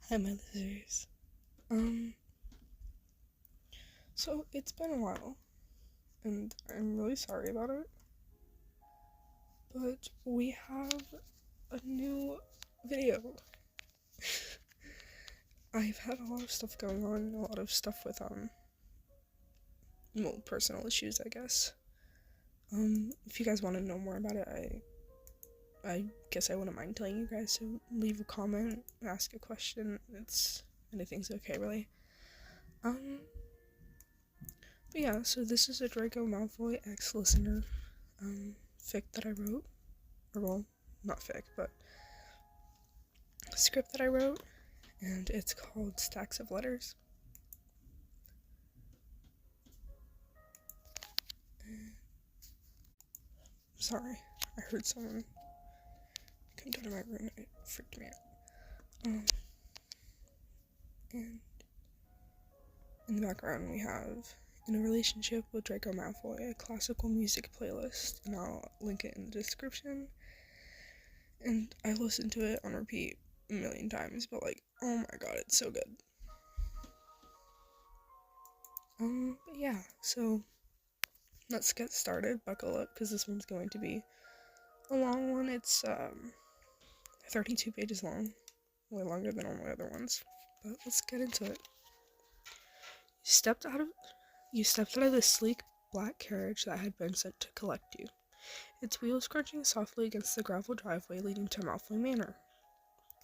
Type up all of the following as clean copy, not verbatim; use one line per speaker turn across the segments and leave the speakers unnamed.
Hi, my listeners. So it's been a while, and I'm really sorry about it, but we have a new video. I've had a lot of stuff going on, a lot of stuff with, personal issues, I guess. If you guys want to know more about it, I guess I wouldn't mind telling you guys, so leave a comment, ask a question, anything's okay, really. But yeah, so this is a Draco Malfoy ex-listener, fic that I wrote. Or, well, not fic, but script that I wrote, and it's called Stacks of Letters. Sorry, I heard someone come down to my room, it freaked me out. And in the background we have In a Relationship with Draco Malfoy, a classical music playlist, and I'll link it in the description. And I listened to it on repeat a million times, but oh my god, it's so good. But yeah, so let's get started. Buckle up, because this one's going to be a long one. It's 32 pages long, way longer than all my other ones. But let's get into it. You stepped out of the sleek black carriage that had been sent to collect you, its wheels crunching softly against the gravel driveway leading to Malfoy Manor.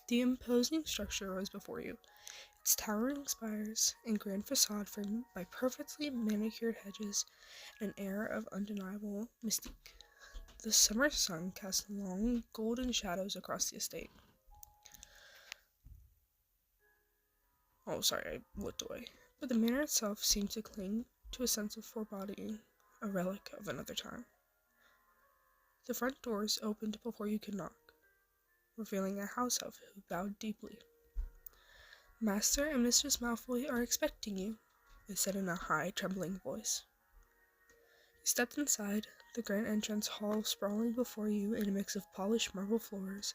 The imposing structure rose before you, its towering spires and grand facade framed by perfectly manicured hedges and an air of undeniable mystique. The summer sun cast long, golden shadows across the estate. Oh, sorry, I looked away. But the manor itself seemed to cling to a sense of foreboding, a relic of another time. The front doors opened before you could knock, revealing a house elf who bowed deeply. "Master and Mistress Malfoy are expecting you," it said in a high, trembling voice. You stepped inside, the grand entrance hall sprawling before you in a mix of polished marble floors,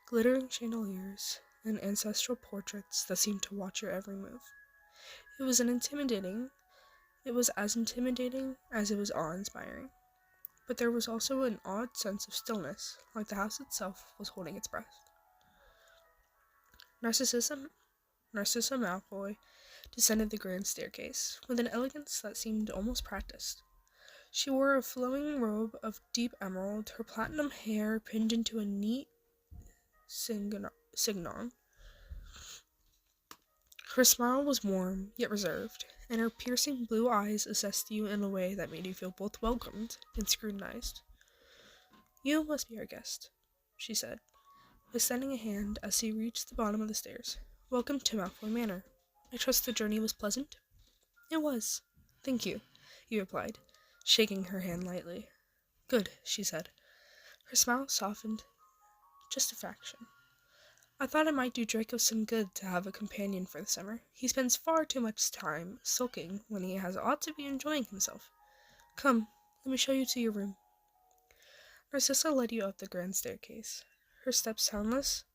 glittering chandeliers, and ancestral portraits that seemed to watch your every move. It was as intimidating as it was awe-inspiring. But there was also an odd sense of stillness, like the house itself was holding its breath. Narcissa Malfoy descended the grand staircase, with an elegance that seemed almost practiced. She wore a flowing robe of deep emerald, her platinum hair pinned into a neat signon. Her smile was warm, yet reserved, and her piercing blue eyes assessed you in a way that made you feel both welcomed and scrutinized. "You must be our guest," she said, extending a hand as she reached the bottom of the stairs. "Welcome to Malfoy Manor. I trust the journey was pleasant?" "It was. Thank you," he replied, shaking her hand lightly. "Good," she said. Her smile softened just a fraction. "I thought it might do Draco some good to have a companion for the summer. He spends far too much time sulking when he ought to be enjoying himself. Come, let me show you to your room." Narcissa led you up the grand staircase, her steps soundless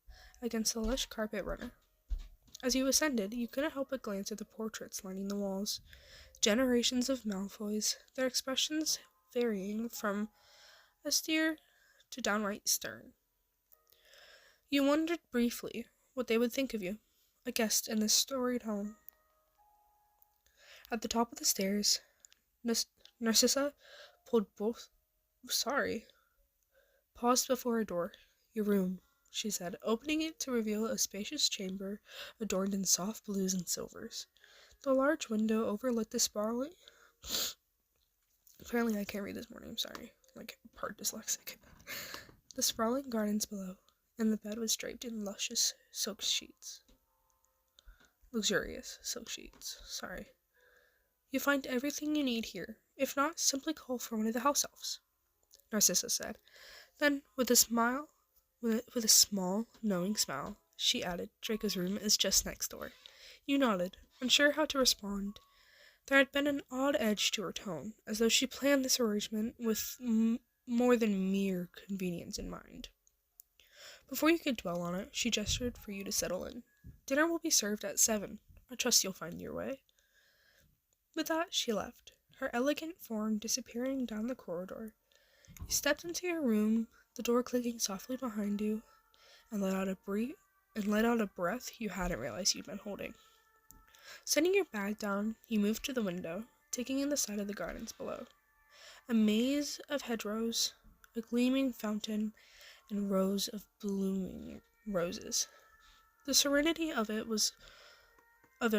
against the lush carpet runner. As you ascended, you couldn't help but glance at the portraits lining the walls. Generations of Malfoys, their expressions varying from austere to downright stern. You wondered briefly what they would think of you, a guest in this storied home. At the top of the stairs, Narcissa paused before a door. "Your room," she said, opening it to reveal a spacious chamber adorned in soft blues and silvers. The large window overlooked the sprawling... Apparently I can't read this morning, I'm sorry. Part dyslexic. The sprawling gardens below, and the bed was draped in luxurious silk sheets. Sorry. "You find everything you need here. If not, simply call for one of the house elves," Narcissa said. Then, with a small, knowing smile, she added, "Draco's room is just next door." You nodded, unsure how to respond. There had been an odd edge to her tone, as though she planned this arrangement with more than mere convenience in mind. Before you could dwell on it, she gestured for you to settle in. Dinner will be served at 7. I trust you'll find your way." With that, she left, her elegant form disappearing down the corridor. You stepped into your room, the door clicking softly behind you, and let out a breath you hadn't realized you'd been holding. Setting your bag down, you moved to the window, taking in the sight of the gardens below. A maze of hedgerows, a gleaming fountain, and rows of blooming roses. The serenity of it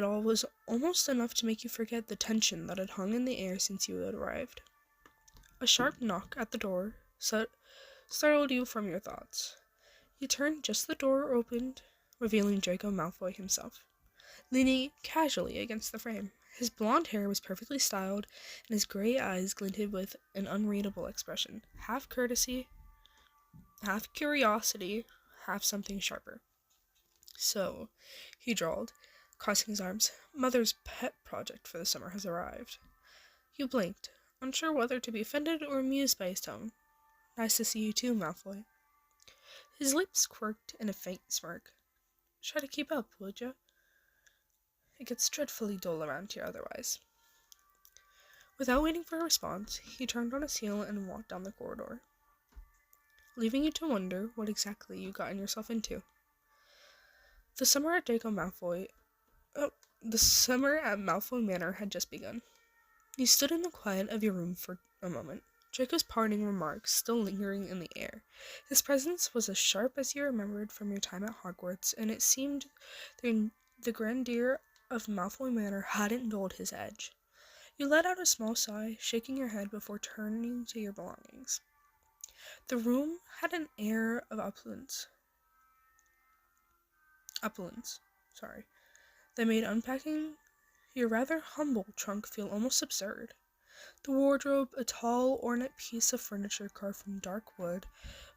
all was almost enough to make you forget the tension that had hung in the air since you had arrived. A sharp knock at the door startled you from your thoughts. You turned just as the door opened, revealing Draco Malfoy himself, leaning casually against the frame. His blonde hair was perfectly styled, and his gray eyes glinted with an unreadable expression, half courtesy, half curiosity, half something sharper. "So," he drawled, crossing his arms, "Mother's pet project for the summer has arrived." You blinked, unsure whether to be offended or amused by his tone. "Nice to see you too, Malfoy." His lips quirked in a faint smirk. "Try to keep up, would you? It gets dreadfully dull around here otherwise." Without waiting for a response, he turned on his heel and walked down the corridor, leaving you to wonder what exactly you gotten yourself into. The summer at Malfoy Manor had just begun. You stood in the quiet of your room for a moment, Draco's parting remarks still lingering in the air. His presence was as sharp as you remembered from your time at Hogwarts, and it seemed the grandeur of Malfoy Manor hadn't dulled his edge. You let out a small sigh, shaking your head before turning to your belongings. The room had an air of opulence, that made unpacking your rather humble trunk feel almost absurd. The wardrobe, a tall, ornate piece of furniture carved from dark wood,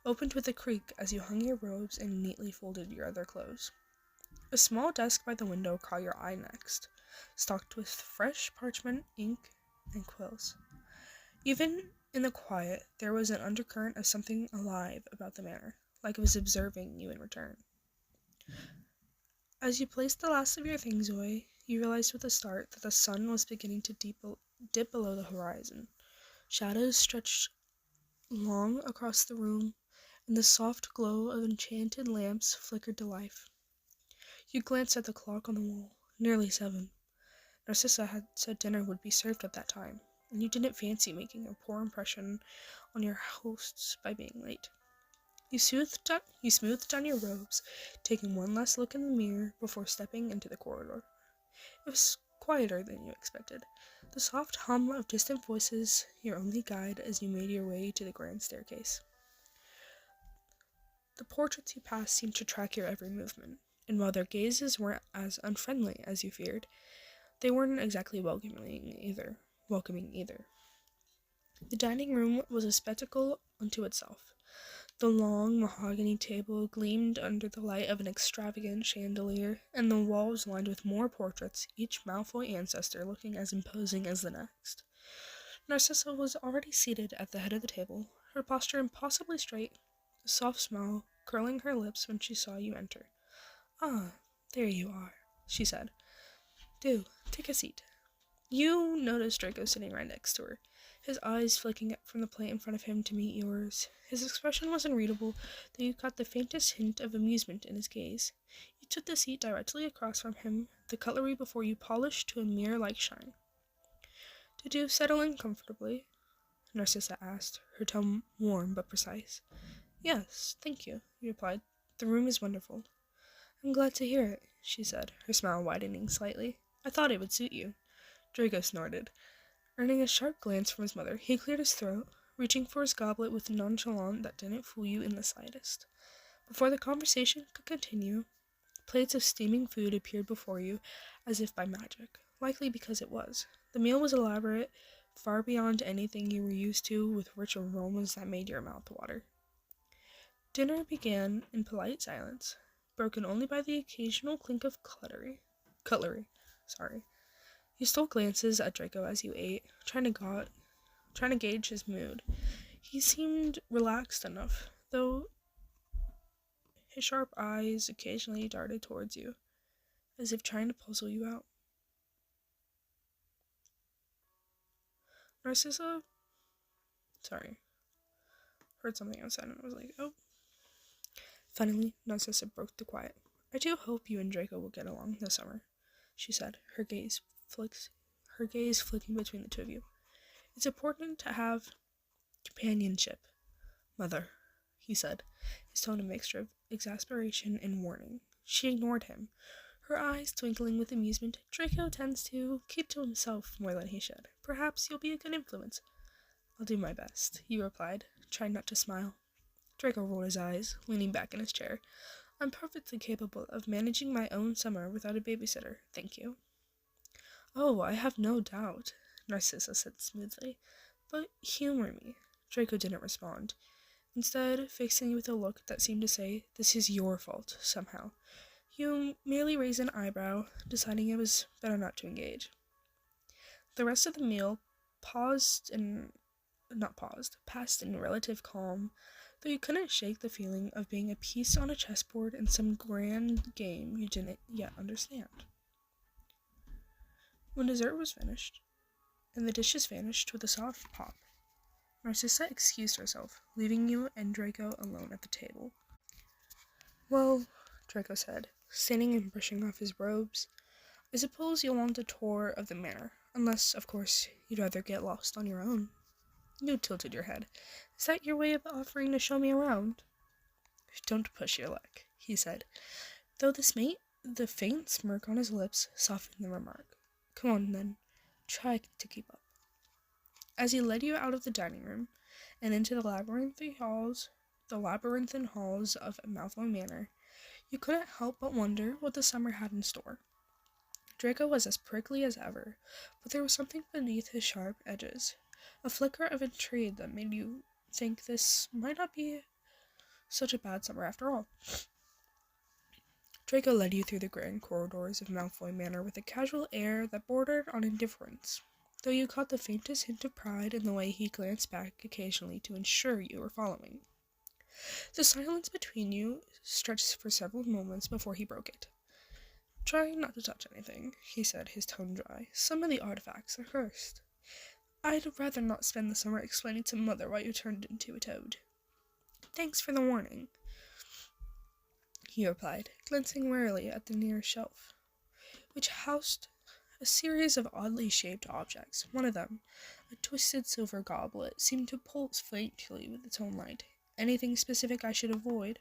opened with a creak as you hung your robes and neatly folded your other clothes. A small desk by the window caught your eye next, stocked with fresh parchment, ink, and quills. Even in the quiet, there was an undercurrent of something alive about the manor, like it was observing you in return. As you placed the last of your things away, you realized with a start that the sun was beginning to dip below the horizon. Shadows stretched long across the room, and the soft glow of enchanted lamps flickered to life. You glanced at the clock on the wall. Nearly 7. Narcissa had said dinner would be served at that time, and you didn't fancy making a poor impression on your hosts by being late. You smoothed down your robes, taking one last look in the mirror before stepping into the corridor. It was quieter than you expected, the soft hum of distant voices your only guide as you made your way to the grand staircase. The portraits you passed seemed to track your every movement, and while their gazes weren't as unfriendly as you feared, they weren't exactly welcoming either. The dining room was a spectacle unto itself. The long mahogany table gleamed under the light of an extravagant chandelier, and the walls lined with more portraits, each Malfoy ancestor looking as imposing as the next. Narcissa was already seated at the head of the table, her posture impossibly straight, a soft smile curling her lips when she saw you enter. "Ah, there you are," she said. "Do, take a seat." You noticed Draco sitting right next to her, his eyes flicking up from the plate in front of him to meet yours. His expression was unreadable, though you caught the faintest hint of amusement in his gaze. You took the seat directly across from him, the cutlery before you polished to a mirror-like shine. "Did you settle in comfortably?" Narcissa asked, her tone warm but precise. "Yes, thank you," he replied. "The room is wonderful." "I'm glad to hear it," she said, her smile widening slightly. "I thought it would suit you." Draco snorted. Earning a sharp glance from his mother, he cleared his throat, reaching for his goblet with a nonchalance that didn't fool you in the slightest. Before the conversation could continue, plates of steaming food appeared before you as if by magic, likely because it was. The meal was elaborate, far beyond anything you were used to, with rich aromas that made your mouth water. Dinner began in polite silence, broken only by the occasional clink of cutlery. You stole glances at Draco as you ate, trying to gauge his mood. He seemed relaxed enough, though his sharp eyes occasionally darted towards you. as if trying to puzzle you out. Narcissa, sorry, heard something outside and I was like, oh. Finally, Narcissa broke the quiet. I do hope you and Draco will get along this summer, she said, her gaze flicking between the two of you. It's important to have companionship, Mother, he said, his tone a mixture of exasperation and warning. She ignored him, her eyes twinkling with amusement. Draco tends to keep to himself more than he should. Perhaps you'll be a good influence. I'll do my best, he replied, trying not to smile. Draco rolled his eyes, leaning back in his chair. I'm perfectly capable of managing my own summer without a babysitter, thank you. Oh, I have no doubt, Narcissa said smoothly. But humor me. Draco didn't respond, instead fixing you with a look that seemed to say, this is your fault, somehow. You merely raised an eyebrow, deciding it was better not to engage. The rest of the meal passed in relative calm, though you couldn't shake the feeling of being a piece on a chessboard in some grand game you didn't yet understand. When dessert was finished, and the dishes vanished with a soft pop, Narcissa excused herself, leaving you and Draco alone at the table. Well, Draco said, standing and brushing off his robes, I suppose you'll want a tour of the manor, unless, of course, you'd rather get lost on your own. You tilted your head. Is that your way of offering to show me around? Don't push your luck, he said, though the faint smirk on his lips softened the remark. Come on, then. Try to keep up. As he led you out of the dining room and into the labyrinthine halls of Malfoy Manor, you couldn't help but wonder what the summer had in store. Draco was as prickly as ever, but there was something beneath his sharp edges, a flicker of intrigue that made you think this might not be such a bad summer after all. Draco led you through the grand corridors of Malfoy Manor with a casual air that bordered on indifference, though you caught the faintest hint of pride in the way he glanced back occasionally to ensure you were following. The silence between you stretched for several moments before he broke it. Try not to touch anything, he said, his tone dry. Some of the artifacts are cursed. I'd rather not spend the summer explaining to Mother why you turned into a toad. Thanks for the warning, he replied, glancing warily at the nearest shelf, which housed a series of oddly shaped objects. One of them, a twisted silver goblet, seemed to pulse faintly with its own light. Anything specific I should avoid,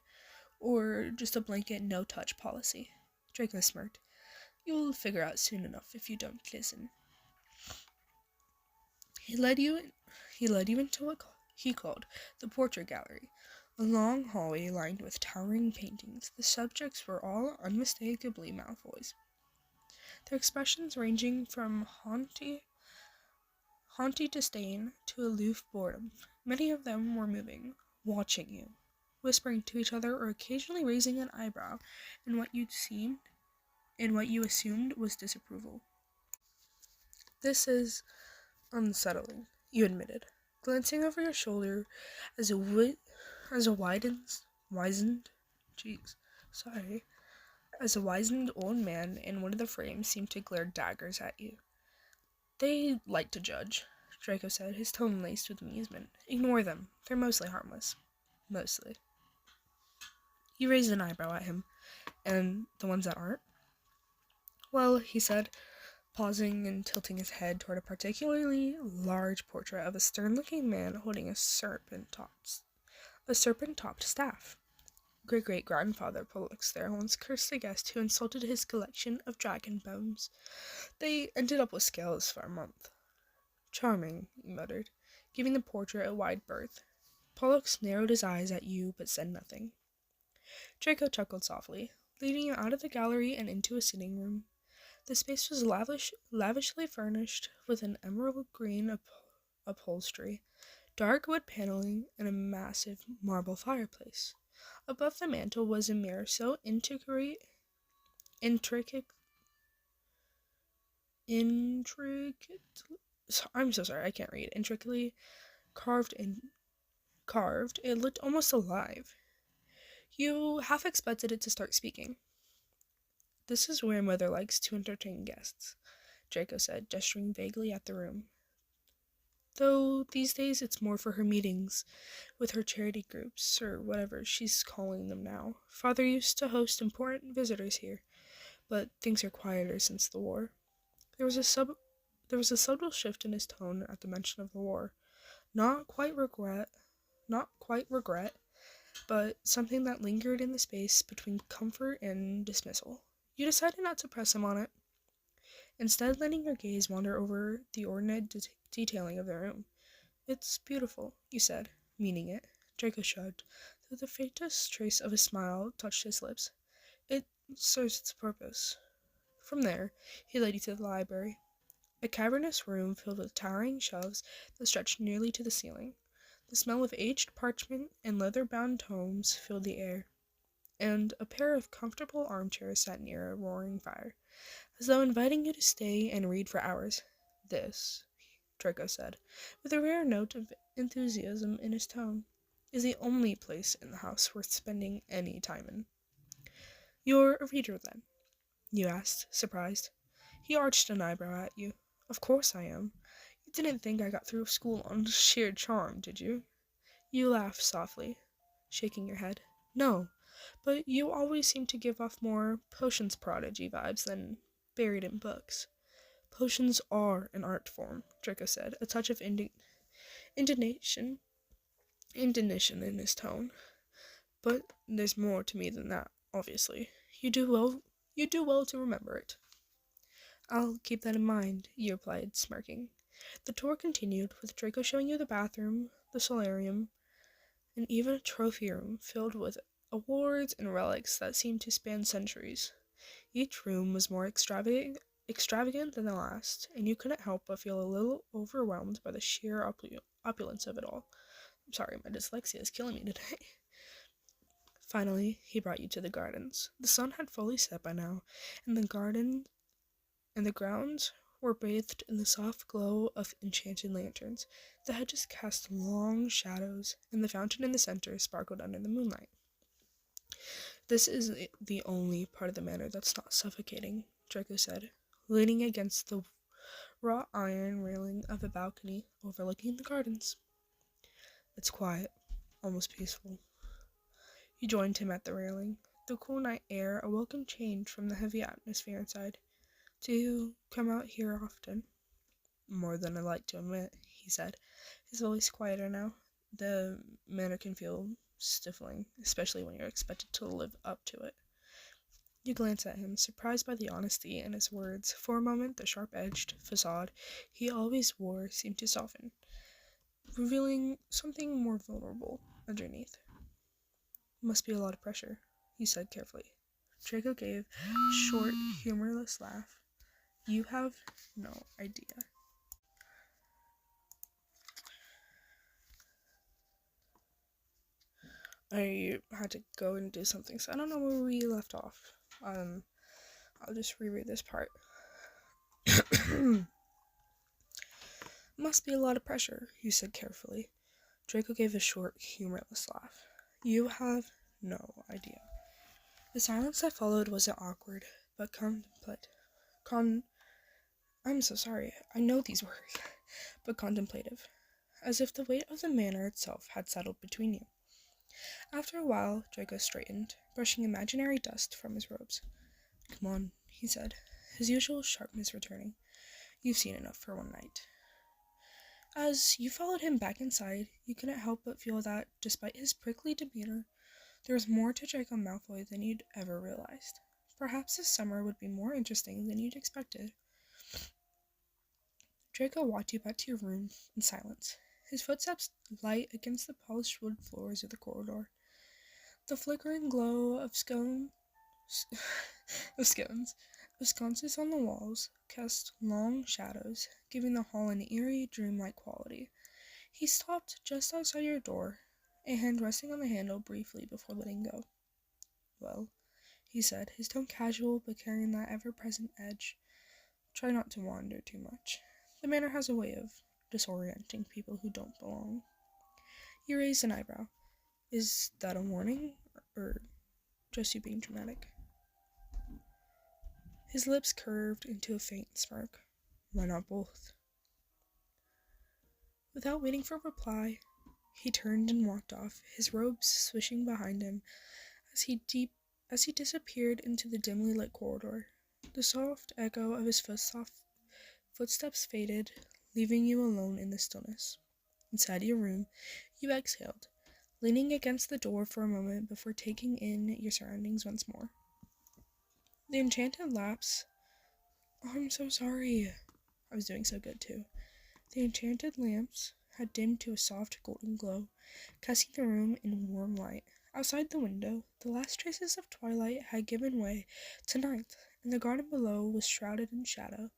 or just a blanket no-touch policy? Draco smirked. You'll figure out soon enough if you don't listen. He led you into what he called the portrait gallery, a long hallway lined with towering paintings. The subjects were all unmistakably Malfoy's, their expressions ranging from haughty disdain to aloof boredom. Many of them were moving, watching you, whispering to each other or occasionally raising an eyebrow in what you assumed was disapproval. This is unsettling, you admitted, glancing over your shoulder as a wizened old man in one of the frames seemed to glare daggers at you. They like to judge, Draco said, his tone laced with amusement. Ignore them. They're mostly harmless. Mostly. You raised an eyebrow at him. And the ones that aren't? Well, he said, pausing and tilting his head toward a particularly large portrait of a stern-looking man holding a serpent-topped staff. Great-great-grandfather Pollux there once cursed a guest who insulted his collection of dragon bones. They ended up with scales for a month. Charming, he muttered, giving the portrait a wide berth. Pollux narrowed his eyes at you, but said nothing. Draco chuckled softly, leading you out of the gallery and into a sitting room. The space was lavishly furnished with an emerald green upholstery, dark wood paneling, and a massive marble fireplace. Above the mantel was a mirror so intricately carved, it looked almost alive. You half expected it to start speaking. This is where Mother likes to entertain guests, Draco said, gesturing vaguely at the room. Though these days it's more for her meetings with her charity groups, or whatever she's calling them now. Father used to host important visitors here, but things are quieter since the war. There was a subtle shift in his tone at the mention of the war. Not quite regret, but something that lingered in the space between comfort and dismissal. You decided not to press him on it, instead letting your gaze wander over the ornate detailing of the room. "It's beautiful," you said, meaning it. Draco shrugged, though the faintest trace of a smile touched his lips. "It serves its purpose." From there, he led you to the library, a cavernous room filled with towering shelves that stretched nearly to the ceiling. The smell of aged parchment and leather-bound tomes filled the air, and a pair of comfortable armchairs sat near a roaring fire, as though inviting you to stay and read for hours. "This," Draco said, with a rare note of enthusiasm in his tone, "is the only place in the house worth spending any time in." "You're a reader, then?" you asked, surprised. He arched an eyebrow at you. "Of course I am. You didn't think I got through school on sheer charm, did you?" You laughed softly, shaking your head. "No, but you always seem to give off more potions prodigy vibes than buried in books." "Potions are an art form," Draco said, a touch of indignation in his tone. "But there's more to me than that, obviously. You do well to remember it." "I'll keep that in mind," you replied, smirking. The tour continued, with Draco showing you the bathroom, the solarium, and even a trophy room filled with awards and relics that seemed to span centuries. Each room was more extravagant than the last, and you couldn't help but feel a little overwhelmed by the sheer opulence of it all. I'm sorry, my dyslexia is killing me today. Finally, he brought you to the gardens. The sun had fully set by now, and the grounds were bathed in the soft glow of enchanted lanterns. The hedges cast long shadows, and the fountain in the center sparkled under the moonlight. "This is the only part of the manor that's not suffocating," Draco said, leaning against the wrought iron railing of a balcony overlooking the gardens. "It's quiet, almost peaceful." You joined him at the railing. The cool night air a welcome change from the heavy atmosphere inside. "Do you come out here often?" "More than I like to admit," he said, his voice quieter now. "The manor can feel stifling, especially when you're expected to live up to it." You glanced at him, surprised by the honesty in his words. For a moment, the sharp-edged facade he always wore seemed to soften, revealing something more vulnerable underneath. "Must be a lot of pressure," he said carefully. Draco gave a short, humorless laugh. "You have no idea." I had to go and do something, so I don't know where we left off. I'll just reread this part. "Must be a lot of pressure," you said carefully. Draco gave a short, humorless laugh. "You have no idea." The silence that followed wasn't awkward, but I'm so sorry, I know these words, but contemplative, as if the weight of the manor itself had settled between you. After a while, Draco straightened, brushing imaginary dust from his robes. "Come on," he said, his usual sharpness returning. "You've seen enough for one night." As you followed him back inside, you couldn't help but feel that, despite his prickly demeanor, there was more to Draco Malfoy than you'd ever realized. Perhaps this summer would be more interesting than you'd expected. Draco walked you back to your room in silence, his footsteps light against the polished wood floors of the corridor. The flickering glow of scones on the walls cast long shadows, giving the hall an eerie, dreamlike quality. He stopped just outside your door, a hand resting on the handle briefly before letting go. "Well," he said, his tone casual but carrying that ever-present edge. "Try not to wander too much. The manor has a way of disorienting people who don't belong." You raised an eyebrow. "Is that a warning, or just you being dramatic?" His lips curved into a faint smirk. Why not both? Without waiting for a reply, he turned and walked off, his robes swishing behind him as he disappeared into the dimly lit corridor. The soft echo of his footsteps faded, leaving you alone in the stillness. Inside your room, you exhaled, leaning against the door for a moment before taking in your surroundings once more. The enchanted lamps... Oh, I'm so sorry. I was doing so good, too. The enchanted lamps had dimmed to a soft golden glow, casting the room in warm light. Outside the window, the last traces of twilight had given way to night, and the garden below was shrouded in shadow,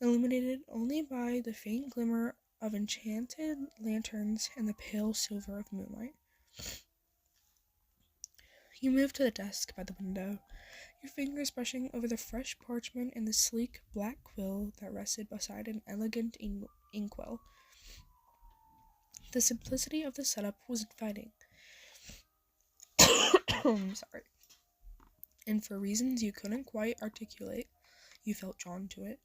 illuminated only by the faint glimmer of enchanted lanterns and the pale silver of moonlight. You moved to the desk by the window, your fingers brushing over the fresh parchment and the sleek black quill that rested beside an elegant inkwell. The simplicity of the setup was inviting. I'm sorry. And for reasons you couldn't quite articulate, you felt drawn to it.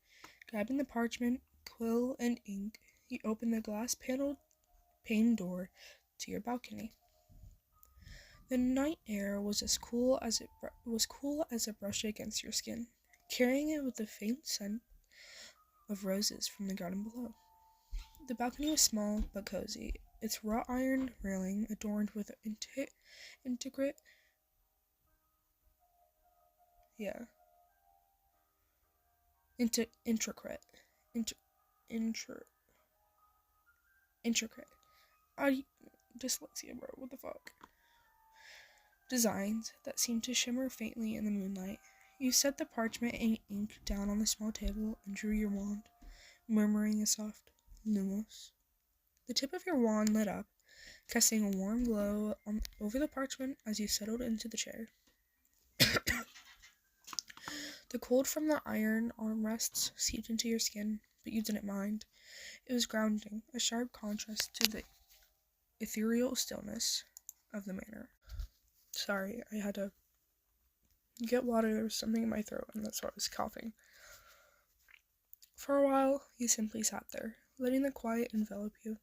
Grabbing the parchment, quill, and ink, you opened the glass-paned door to your balcony. The night air was as cool as it brushed against your skin, carrying it with the faint scent of roses from the garden below. The balcony was small but cozy, its wrought iron railing adorned with intricate dyslexia, bro, what the fuck? Designs that seemed to shimmer faintly in the moonlight. You set the parchment and ink down on the small table and drew your wand, murmuring a soft lumos. The tip of your wand lit up, casting a warm glow over the parchment as you settled into the chair. The cold from the iron armrests seeped into your skin, but you didn't mind. It was grounding, a sharp contrast to the ethereal stillness of the manor. Sorry, I had to get water. There was something in my throat, and that's why I was coughing. For a while, you simply sat there, letting the quiet envelop you.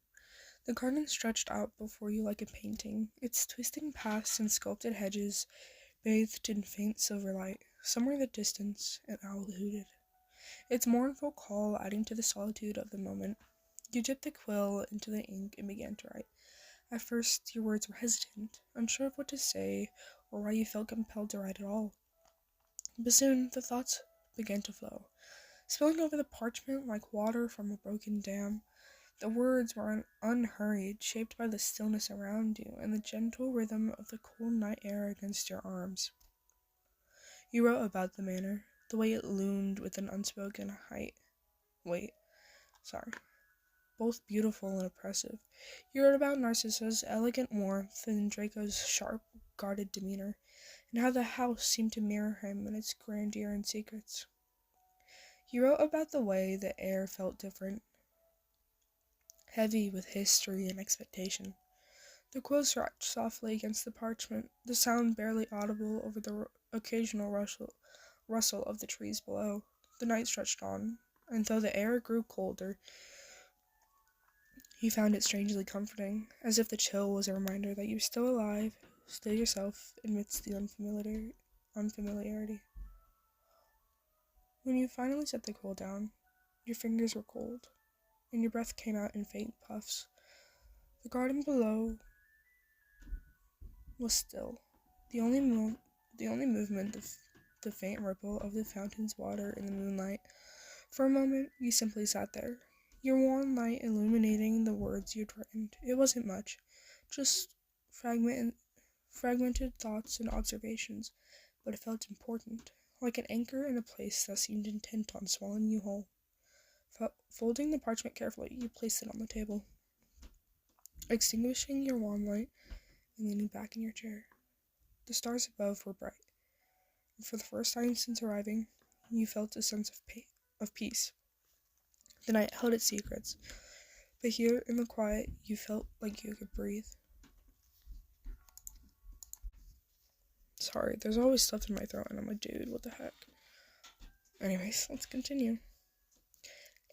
The garden stretched out before you like a painting, its twisting paths and sculpted hedges bathed in faint silver light. Somewhere in the distance, an owl hooted, its mournful call adding to the solitude of the moment. You dipped the quill into the ink and began to write. At first, your words were hesitant, unsure of what to say or why you felt compelled to write at all. But soon, the thoughts began to flow, spilling over the parchment like water from a broken dam. The words were unhurried, shaped by the stillness around you and the gentle rhythm of the cool night air against your arms. You wrote about the manor, the way it loomed with an unspoken both beautiful and oppressive. You wrote about Narcissa's elegant warmth and Draco's sharp, guarded demeanor, and how the house seemed to mirror him in its grandeur and secrets. You wrote about the way the air felt different, heavy with history and expectation. The quill scratched softly against the parchment, the sound barely audible over the occasional rustle of the trees below. The night stretched on, and though the air grew colder, you found it strangely comforting, as if the chill was a reminder that you were still alive, still yourself, amidst the unfamiliarity. When you finally set the quill down, your fingers were cold, and your breath came out in faint puffs. The garden below was still. The only movement, the faint ripple of the fountain's water in the moonlight. For a moment, you simply sat there, your warm light illuminating the words you'd written. It wasn't much, just fragmented thoughts and observations, but it felt important, like an anchor in a place that seemed intent on swallowing you whole. Folding the parchment carefully, you placed it on the table, extinguishing your warm light and leaning back in your chair. The stars above were bright, and for the first time since arriving, you felt a sense of peace. The night held its secrets, but here in the quiet, you felt like you could breathe. Sorry, there's always stuff in my throat, and I'm like, dude, what the heck? Anyways, let's continue.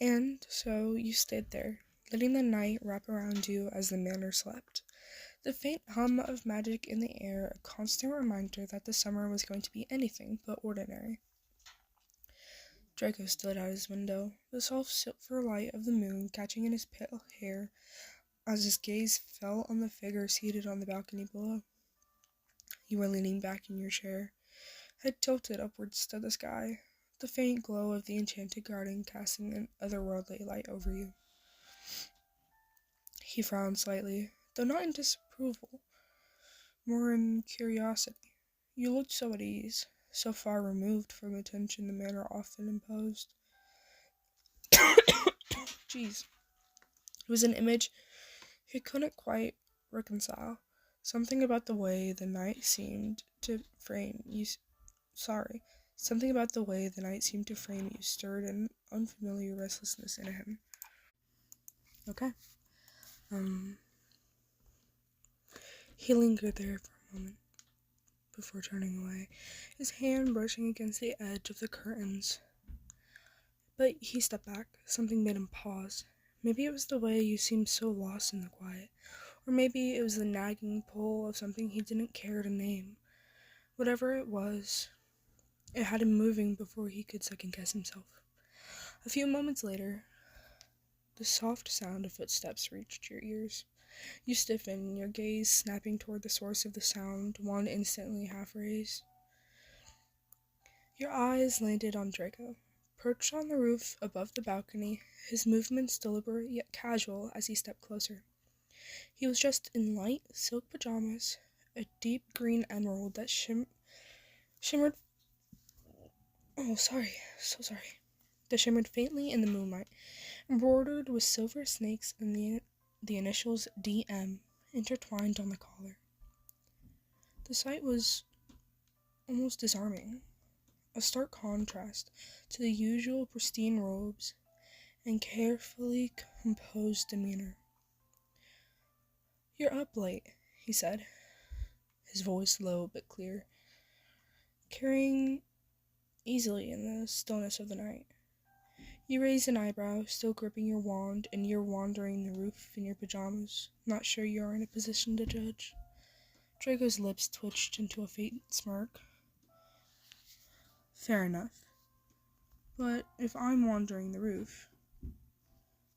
And so you stayed there, letting the night wrap around you as the manor slept. The faint hum of magic in the air, a constant reminder that the summer was going to be anything but ordinary. Draco stood at his window, the soft silver light of the moon catching in his pale hair as his gaze fell on the figure seated on the balcony below. You were leaning back in your chair, head tilted upwards to the sky, the faint glow of the enchanted garden casting an otherworldly light over you. He frowned slightly, though not in disapproval, more in curiosity. You looked so at ease, so far removed from the tension the manner often imposed. Jeez. It was an image he couldn't quite reconcile. Something about the way the night seemed to frame you stirred an unfamiliar restlessness in him. Okay. He lingered there for a moment before turning away, his hand brushing against the edge of the curtains. But he stepped back. Something made him pause. Maybe it was the way you seemed so lost in the quiet, or maybe it was the nagging pull of something he didn't care to name. Whatever it was, it had him moving before he could second-guess himself. A few moments later, the soft sound of footsteps reached your ears. You stiffened, your gaze snapping toward the source of the sound, one instantly half raised. Your eyes landed on Draco, perched on the roof above the balcony, his movements deliberate yet casual as he stepped closer. He was dressed in light silk pajamas, a deep green emerald that shimmered. Oh, sorry, so sorry. That shimmered faintly in the moonlight, embroidered with silver snakes and the initials DM intertwined on the collar. The sight was almost disarming, a stark contrast to the usual pristine robes and carefully composed demeanor. "You're up late," he said, his voice low but clear, carrying easily in the stillness of the night. You raised an eyebrow, still gripping your wand, and you're wandering the roof in your pajamas, not sure you are in a position to judge. Draco's lips twitched into a faint smirk. "Fair enough. But if I'm wandering the roof,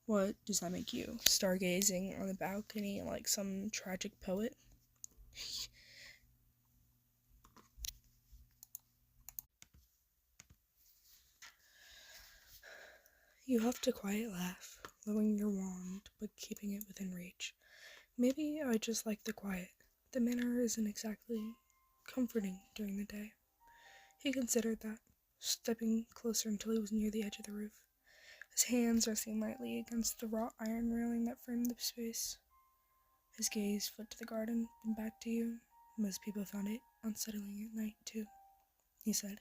what does that make you? Stargazing on the balcony like some tragic poet?" You huffed a quiet laugh, lowering your wand, but keeping it within reach. "Maybe I just like the quiet. The manor isn't exactly comforting during the day." He considered that, stepping closer until he was near the edge of the roof, his hands resting lightly against the wrought iron railing that framed the space. His gaze flipped to the garden, then back to you. "Most people found it unsettling at night, too," he said,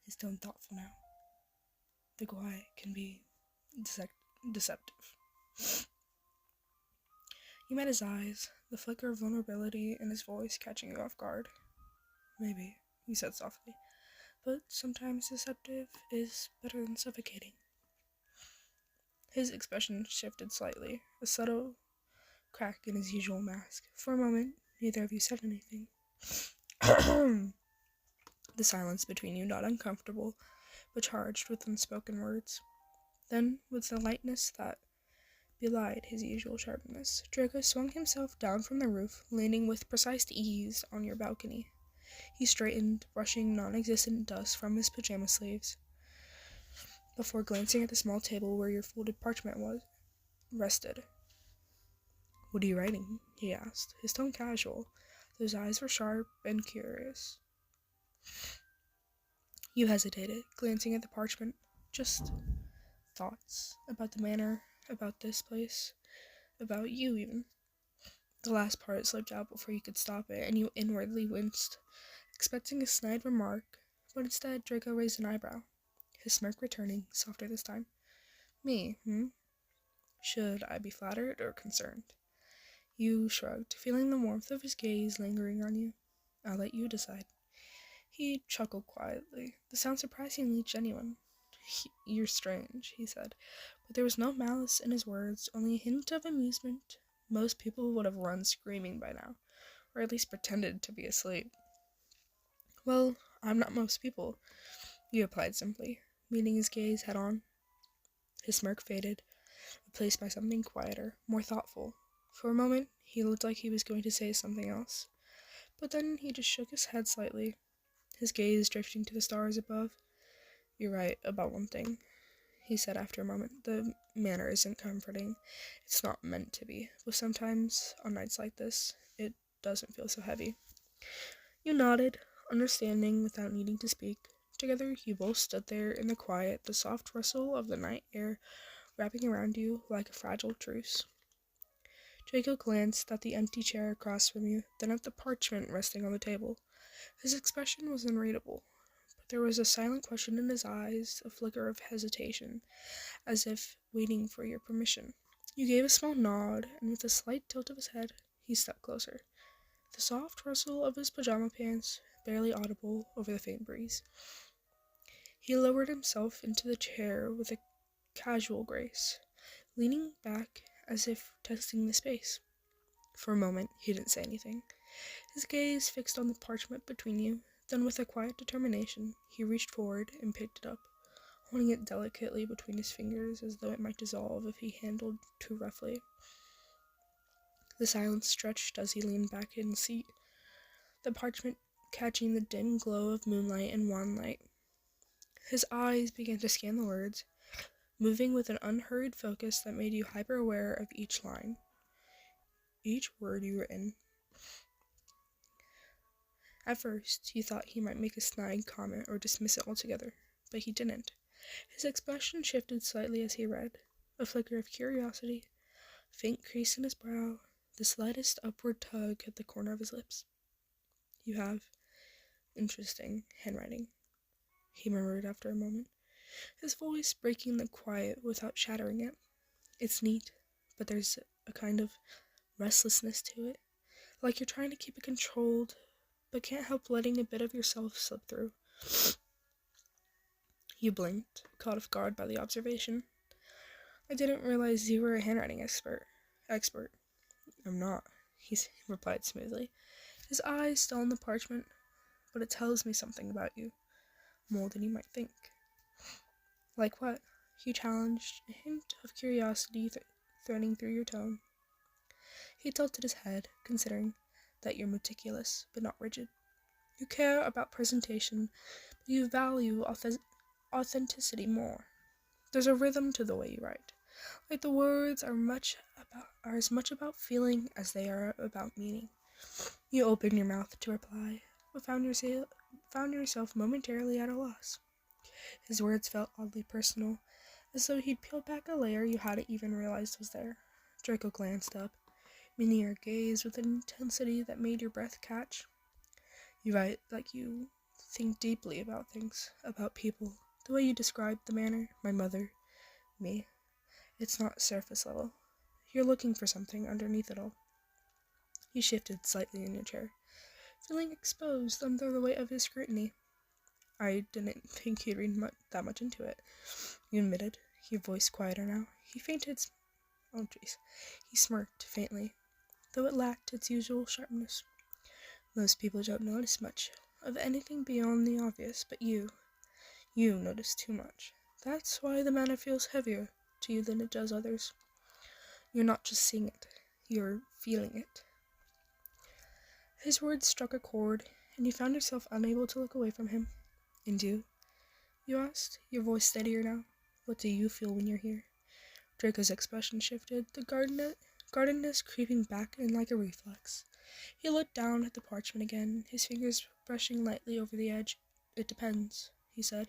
his tone thoughtful now. "The quiet can be deceptive." You met his eyes, the flicker of vulnerability in his voice catching you off guard. "Maybe," he said softly, "but sometimes deceptive is better than suffocating." His expression shifted slightly, a subtle crack in his usual mask. For a moment, neither of you said anything. The silence between you not uncomfortable, but charged with unspoken words. Then, with the lightness that belied his usual sharpness, Draco swung himself down from the roof, landing with precise ease on your balcony. He straightened, brushing non-existent dust from his pajama sleeves, before glancing at the small table where your folded parchment rested. "What are you writing?" he asked, his tone casual. Those eyes were sharp and curious. You hesitated, glancing at the parchment. "Just thoughts about the manor, about this place, about you even." The last part slipped out before you could stop it, and you inwardly winced, expecting a snide remark, but instead Draco raised an eyebrow, his smirk returning, softer this time. "Me, Should I be flattered or concerned?" You shrugged, feeling the warmth of his gaze lingering on you. "I'll let you decide." He chuckled quietly, the sound surprisingly genuine. You're strange, he said, but there was no malice in his words, only a hint of amusement. Most people would have run screaming by now, or at least pretended to be asleep. Well, I'm not most people, he replied simply, meeting his gaze head-on. His smirk faded, replaced by something quieter, more thoughtful. For a moment, he looked like he was going to say something else, but then he just shook his head slightly, his gaze drifting to the stars above. You're right about one thing, he said after a moment. The manner isn't comforting. It's not meant to be, but sometimes, on nights like this, it doesn't feel so heavy. You nodded, understanding without needing to speak. Together, you both stood there in the quiet, the soft rustle of the night air wrapping around you like a fragile truce. Draco glanced at the empty chair across from you, then at the parchment resting on the table. His expression was unreadable, but there was a silent question in his eyes, a flicker of hesitation, as if waiting for your permission. You gave a small nod, and with a slight tilt of his head, he stepped closer. The soft rustle of his pajama pants, barely audible over the faint breeze. He lowered himself into the chair with a casual grace, leaning back as if testing the space. For a moment, he didn't say anything, his gaze fixed on the parchment between you. Then with a quiet determination, he reached forward and picked it up, holding it delicately between his fingers as though it might dissolve if he handled too roughly. The silence stretched as he leaned back in his seat, the parchment catching the dim glow of moonlight and wan light. His eyes began to scan the words, moving with an unhurried focus that made you hyper-aware of each line, each word you were in. At first, you thought he might make a snide comment or dismiss it altogether, but he didn't. His expression shifted slightly as he read, a flicker of curiosity, a faint crease in his brow, the slightest upward tug at the corner of his lips. You have interesting handwriting, he murmured after a moment, his voice breaking the quiet without shattering it. It's neat, but there's a kind of restlessness to it, like you're trying to keep it controlled, but can't help letting a bit of yourself slip through. You blinked, caught off guard by the observation. I didn't realize you were a handwriting expert. I'm not, he replied smoothly, his eyes still on the parchment, but it tells me something about you, more than you might think. Like what? He challenged, a hint of curiosity threading through your tone. He tilted his head, considering that you're meticulous, but not rigid. You care about presentation, but you value authenticity more. There's a rhythm to the way you write. Like the words are as much about feeling as they are about meaning. You opened your mouth to reply, but found yourself momentarily at a loss. His words felt oddly personal, as though he'd peeled back a layer you hadn't even realized was there. Draco glanced up, meeting your gaze with an intensity that made your breath catch. You write like you think deeply about things, about people, the way you describe the manner, my mother, me. It's not surface level. You're looking for something underneath it all. You shifted slightly in your chair, feeling exposed under the weight of his scrutiny. I didn't think you'd read that much into it, you admitted, your voice quieter now. He smirked faintly, though it lacked its usual sharpness. Most people don't notice much of anything beyond the obvious, but you notice too much. That's why the manner feels heavier to you than it does others. You're not just seeing it, you're feeling it. His words struck a chord, and you found yourself unable to look away from him. And you asked, your voice steadier now. What do you feel when you're here? Draco's expression shifted, the guardedness creeping back in like a reflex. He looked down at the parchment again, his fingers brushing lightly over the edge. It depends, he said,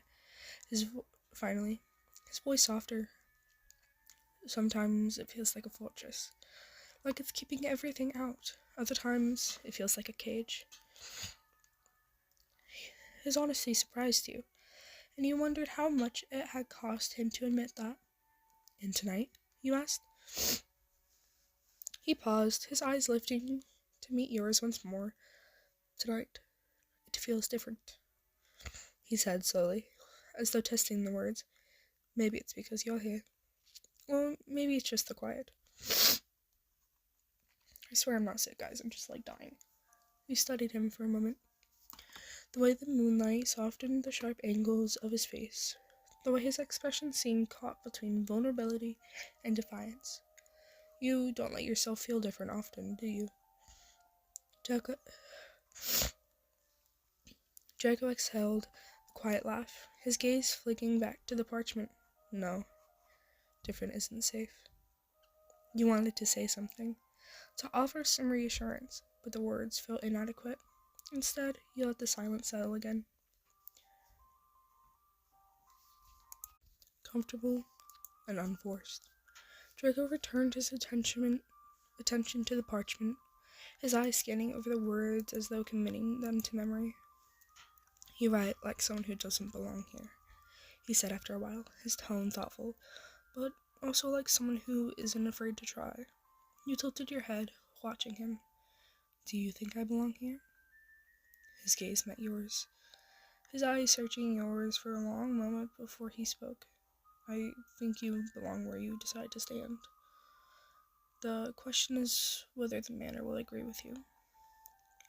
his voice softer. Sometimes it feels like a fortress, like it's keeping everything out. Other times, it feels like a cage. His honesty surprised you, and you wondered how much it had cost him to admit that. And tonight? You asked. He paused, his eyes lifting to meet yours once more. Tonight, it feels different, he said slowly, as though testing the words. Maybe it's because you're here. Or maybe it's just the quiet. I swear I'm not sick, guys. I'm just, dying. We studied him for a moment. The way the moonlight softened the sharp angles of his face. The way his expression seemed caught between vulnerability and defiance. You don't let yourself feel different often, do you? Draco exhaled a quiet laugh, his gaze flicking back to the parchment. No, different isn't safe. You wanted to say something, to offer some reassurance, but the words felt inadequate. Instead, you let the silence settle again. Comfortable and unforced. Draco returned his attention to the parchment, his eyes scanning over the words as though committing them to memory. You write like someone who doesn't belong here, he said after a while, his tone thoughtful, but also like someone who isn't afraid to try. You tilted your head, watching him. Do you think I belong here? His gaze met yours, his eyes searching yours for a long moment before he spoke. I think you belong where you decide to stand. The question is whether the manor will agree with you.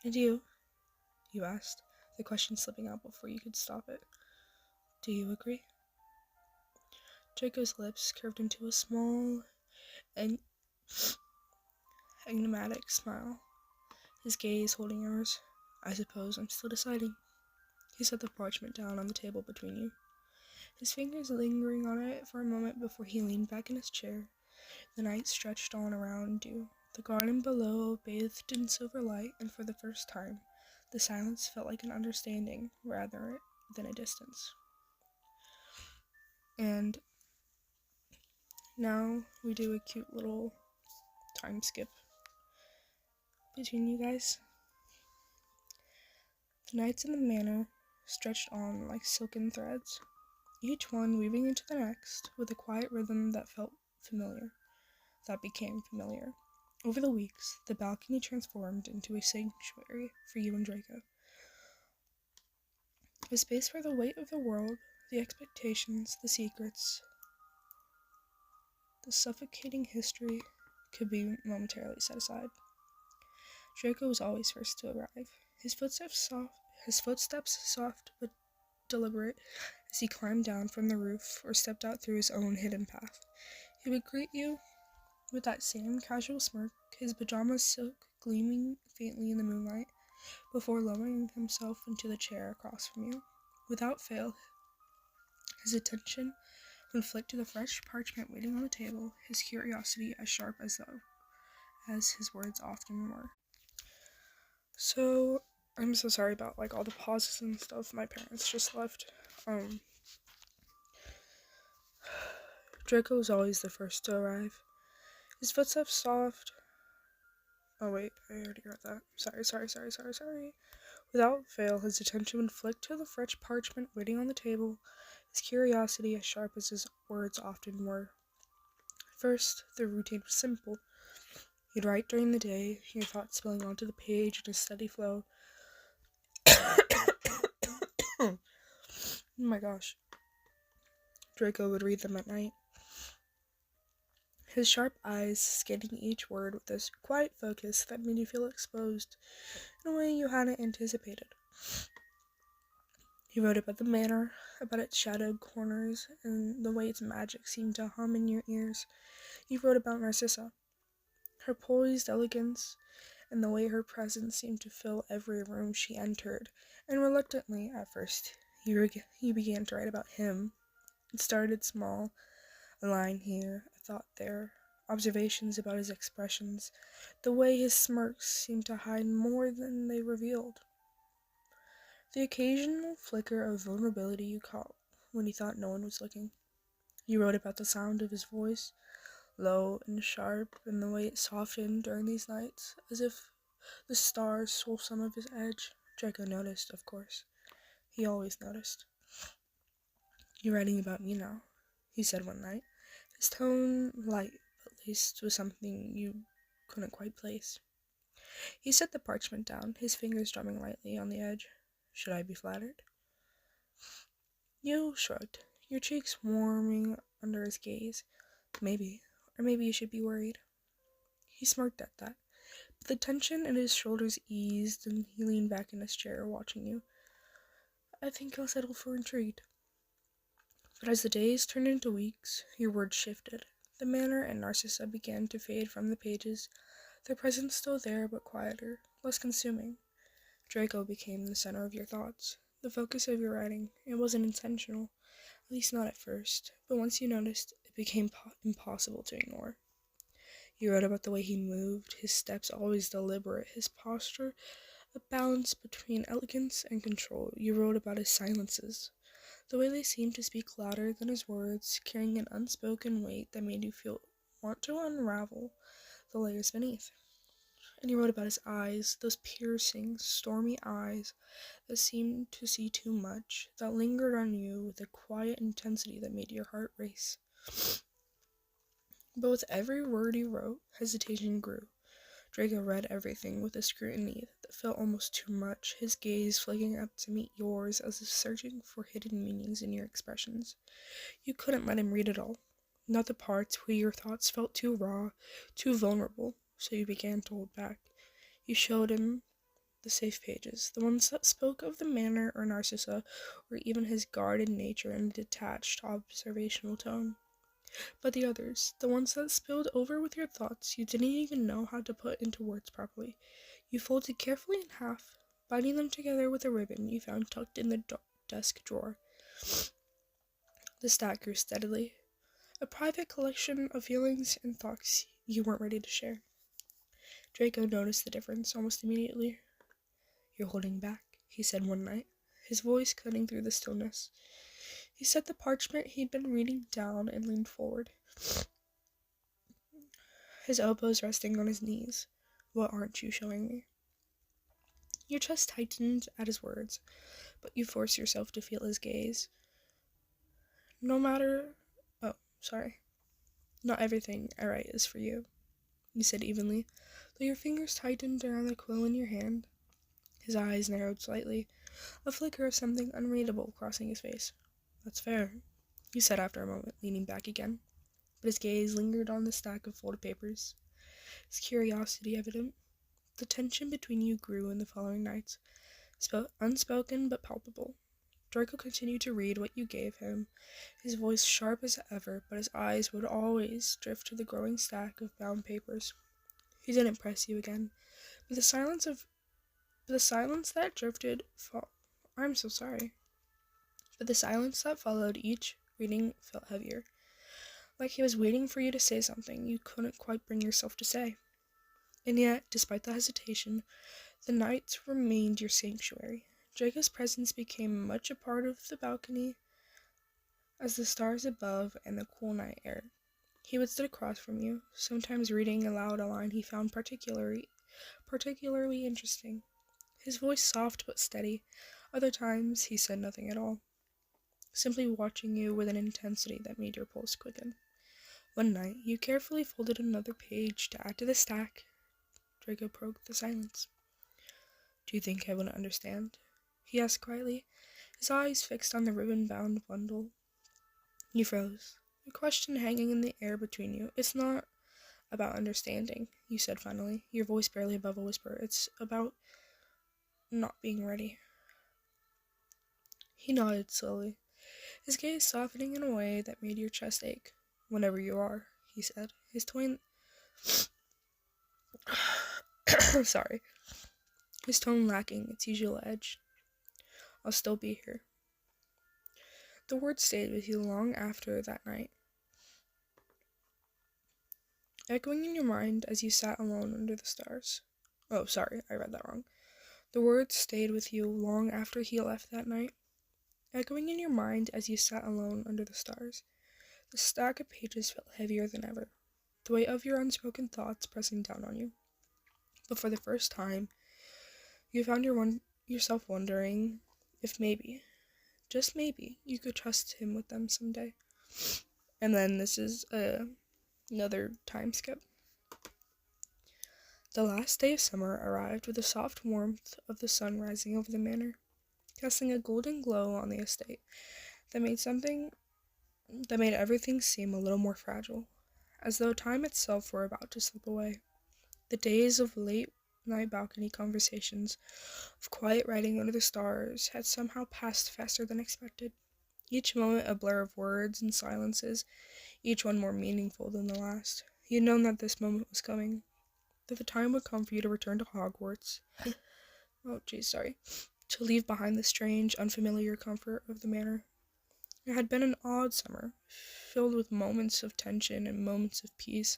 And you asked, the question slipping out before you could stop it. Do you agree? Draco's lips curved into a small and enigmatic smile, his gaze holding yours. I suppose I'm still deciding. He set the parchment down on the table between you, his fingers lingering on it for a moment before he leaned back in his chair. The night stretched on around you, the garden below bathed in silver light, and for the first time, the silence felt like an understanding rather than a distance. And now we do a cute little time skip between you guys. The nights in the manor stretched on like silken threads, each one weaving into the next with a quiet rhythm that became familiar. Over the weeks, the balcony transformed into a sanctuary for you and Draco. A space where the weight of the world, the expectations, the secrets, the suffocating history could be momentarily set aside. Draco was always first to arrive, his footsteps soft but deliberate as he climbed down from the roof or stepped out through his own hidden path. He would greet you with that same casual smirk, his pajamas silk gleaming faintly in the moonlight, before lowering himself into the chair across from you. Without fail, his attention would flick to the fresh parchment waiting on the table, his curiosity as sharp as his words often were. So, I'm so sorry about all the pauses and stuff. My parents just left. Draco was always the first to arrive. His footsteps soft. Oh wait, I already read that. Sorry. Without fail, his attention would flick to the fresh parchment waiting on the table, his curiosity as sharp as his words often were. First, the routine was simple. You'd write during the day, your thoughts spilling onto the page in a steady flow. Oh my gosh. Draco would read them at night, his sharp eyes scanning each word with this quiet focus that made you feel exposed in a way you hadn't anticipated. He wrote about the manor, about its shadowed corners, and the way its magic seemed to hum in your ears. He wrote about Narcissa, her poised elegance, and the way her presence seemed to fill every room she entered. And reluctantly, at first, he began to write about him. It started small, a line here, a thought there, observations about his expressions, the way his smirks seemed to hide more than they revealed. The occasional flicker of vulnerability you caught when he thought no one was looking. You wrote about the sound of his voice, low and sharp, and the way it softened during these nights, as if the stars stole some of his edge. Draco noticed, of course. He always noticed. You're writing about me now, he said one night, his tone light, but laced with something you couldn't quite place. He set the parchment down, his fingers drumming lightly on the edge. Should I be flattered? You shrugged, your cheeks warming under his gaze. Maybe, or maybe you should be worried. He smirked at that, but the tension in his shoulders eased and he leaned back in his chair, watching you. I think I'll settle for intrigued. But as the days turned into weeks, your words shifted. The manor and Narcissa began to fade from the pages, their presence still there but quieter, less consuming. Draco became the center of your thoughts, the focus of your writing. It wasn't intentional, at least not at first, but once you noticed, it became impossible to ignore. You wrote about the way he moved, his steps always deliberate, his posture a balance between elegance and control. You wrote about his silences, the way they seemed to speak louder than his words, carrying an unspoken weight that made you want to unravel the layers beneath. And you wrote about his eyes, those piercing, stormy eyes that seemed to see too much, that lingered on you with a quiet intensity that made your heart race. But with every word you wrote, hesitation grew. Draco read everything with a scrutiny that felt almost too much, his gaze flicking up to meet yours as if searching for hidden meanings in your expressions. You couldn't let him read it all, not the parts where your thoughts felt too raw, too vulnerable, so you began to hold back. You showed him the safe pages, the ones that spoke of the manor or Narcissa, or even his guarded nature in a detached, observational tone. But the others, the ones that spilled over with your thoughts you didn't even know how to put into words properly, you folded carefully in half, binding them together with a ribbon you found tucked in the desk drawer. The stack grew steadily, a private collection of feelings and thoughts you weren't ready to share. Draco noticed the difference almost immediately. You're holding back, he said one night, his voice cutting through the stillness. He set the parchment he'd been reading down and leaned forward, his elbows resting on his knees. What aren't you showing me? Your chest tightened at his words, but you forced yourself to feel his gaze. Not everything I write is for you, he said evenly, though your fingers tightened around the quill in your hand. His eyes narrowed slightly, a flicker of something unreadable crossing his face. That's fair, he said after a moment, leaning back again, but his gaze lingered on the stack of folded papers, his curiosity evident. The tension between you grew in the following nights, unspoken but palpable. Draco continued to read what you gave him, his voice sharp as ever, but his eyes would always drift to the growing stack of bound papers. He didn't press you again, but the silence that drifted I'm so sorry. But the silence that followed each reading felt heavier, like he was waiting for you to say something you couldn't quite bring yourself to say. And yet, despite the hesitation, the nights remained your sanctuary. Draco's presence became much a part of the balcony as the stars above and the cool night air. He would sit across from you, sometimes reading aloud a line he found particularly interesting. His voice soft but steady. Other times he said nothing at all, simply watching you with an intensity that made your pulse quicken. One night, you carefully folded another page to add to the stack. Draco broke the silence. Do you think I wouldn't understand? He asked quietly, his eyes fixed on the ribbon-bound bundle. You froze, a question hanging in the air between you. It's not about understanding, you said finally, your voice barely above a whisper. It's about not being ready. He nodded slowly, his gaze softening in a way that made your chest ache. Whenever you are, he said, his tone his tone lacking its usual edge. I'll still be here. The words stayed with you long after that night, echoing in your mind as you sat alone under the stars. Oh, sorry, I read that wrong. The words stayed with you long after he left that night, echoing in your mind as you sat alone under the stars. The stack of pages felt heavier than ever, the weight of your unspoken thoughts pressing down on you. But for the first time, you found yourself wondering if maybe, just maybe, you could trust him with them someday. And then this is another time skip. The last day of summer arrived with the soft warmth of the sun rising over the manor, casting a golden glow on the estate that made something that made everything seem a little more fragile, as though time itself were about to slip away. The days of late-night balcony conversations, of quiet writing under the stars, had somehow passed faster than expected. Each moment a blur of words and silences, each one more meaningful than the last. You'd known that this moment was coming, that the time would come for you to return to Hogwarts. To leave behind the strange, unfamiliar comfort of the manor. It had been an odd summer, filled with moments of tension and moments of peace,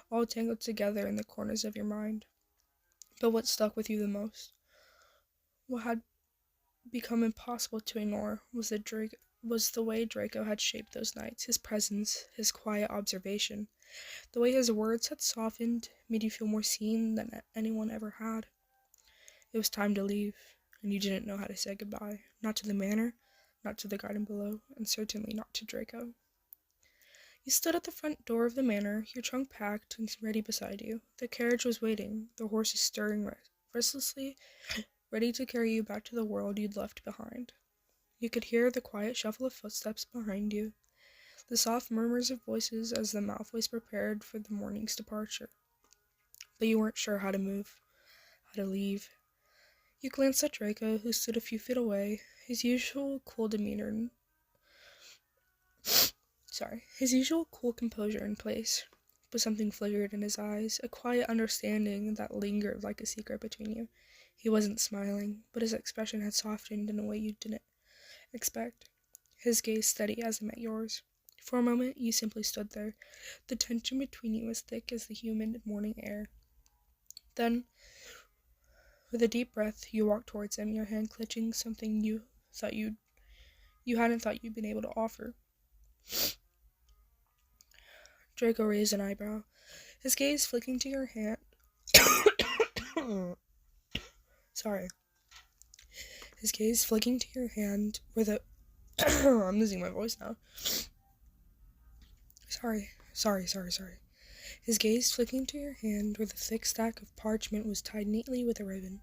all tangled together in the corners of your mind. But what stuck with you the most, what had become impossible to ignore, was the way Draco had shaped those nights, his presence, his quiet observation, the way his words had softened, made you feel more seen than anyone ever had. It was time to leave, and you didn't know how to say goodbye, not to the manor, not to the garden below, and certainly not to Draco. You stood at the front door of the manor, your trunk packed and ready beside you. The carriage was waiting, the horses stirring restlessly, ready to carry you back to the world you'd left behind. You could hear the quiet shuffle of footsteps behind you, the soft murmurs of voices as the Malfoys prepared for the morning's departure. But you weren't sure how to move, how to leave. You glanced at Draco, who stood a few feet away, his usual cool composure in place, but something flickered in his eyes, a quiet understanding that lingered like a secret between you. He wasn't smiling, but his expression had softened in a way you didn't expect, his gaze steady as it met yours. For a moment, you simply stood there, the tension between you as thick as the humid morning air. Then, with a deep breath, you walked towards him, your hand clutching something you hadn't thought you'd been able to offer. Draco raised an eyebrow, his gaze flicking to your hand. His gaze flicking to your hand where the I'm losing my voice now. Sorry. His gaze flicking to your hand where the thick stack of parchment was tied neatly with a ribbon,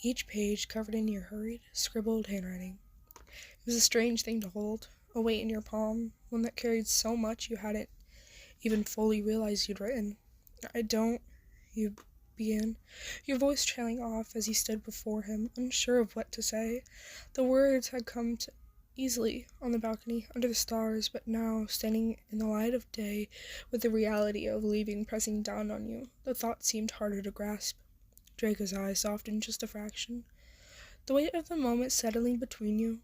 each page covered in your hurried, scribbled handwriting. It was a strange thing to hold, a weight in your palm, one that carried so much you hadn't even fully realized you'd written. You began, your voice trailing off as you stood before him, unsure of what to say. The words had come easily on the balcony, under the stars, but now, standing in the light of day, with the reality of leaving pressing down on you, the thought seemed harder to grasp. Draco's eyes softened just a fraction, the weight of the moment settling between you.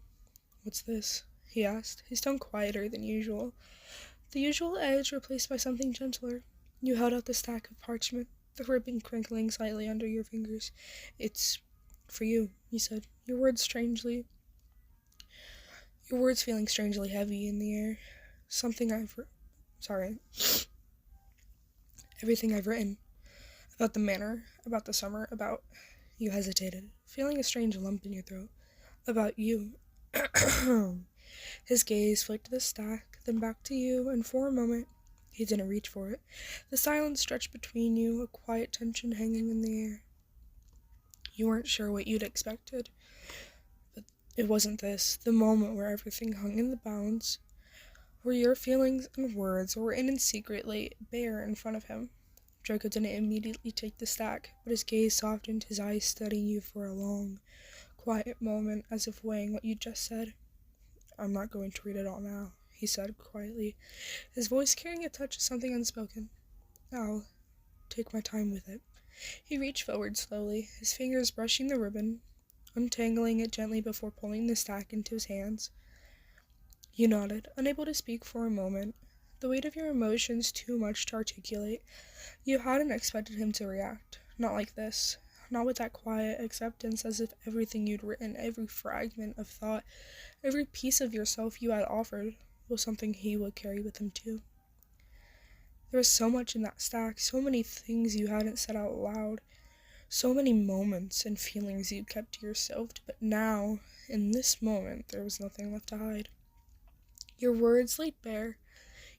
"What's this?" he asked, his tone quieter than usual, the usual edge replaced by something gentler. You held out the stack of parchment, the ribbon crinkling slightly under your fingers. "It's for you," he said, your words feeling strangely heavy in the air. Everything I've written. About the manor, about the summer, about... You hesitated, feeling a strange lump in your throat. About you. His gaze flicked to the stack, then back to you, and for a moment, he didn't reach for it. The silence stretched between you, a quiet tension hanging in the air. You weren't sure what you'd expected. But it wasn't this, the moment where everything hung in the balance, where your feelings and words were in and secret laid bare in front of him. Draco didn't immediately take the stack, but his gaze softened, his eyes studying you for a long, quiet moment, as if weighing what you just said. "I'm not going to read it all now," he said quietly, his voice carrying a touch of something unspoken. "I'll take my time with it." He reached forward slowly, his fingers brushing the ribbon, untangling it gently before pulling the stack into his hands. You nodded, unable to speak for a moment, the weight of your emotions too much to articulate. You hadn't expected him to react, not like this, not with that quiet acceptance, as if everything you'd written, every fragment of thought, every piece of yourself you had offered, was something he would carry with him too. There was so much in that stack, so many things you hadn't said out loud, so many moments and feelings you kept to yourself, but now, in this moment, there was nothing left to hide. Your words laid bare,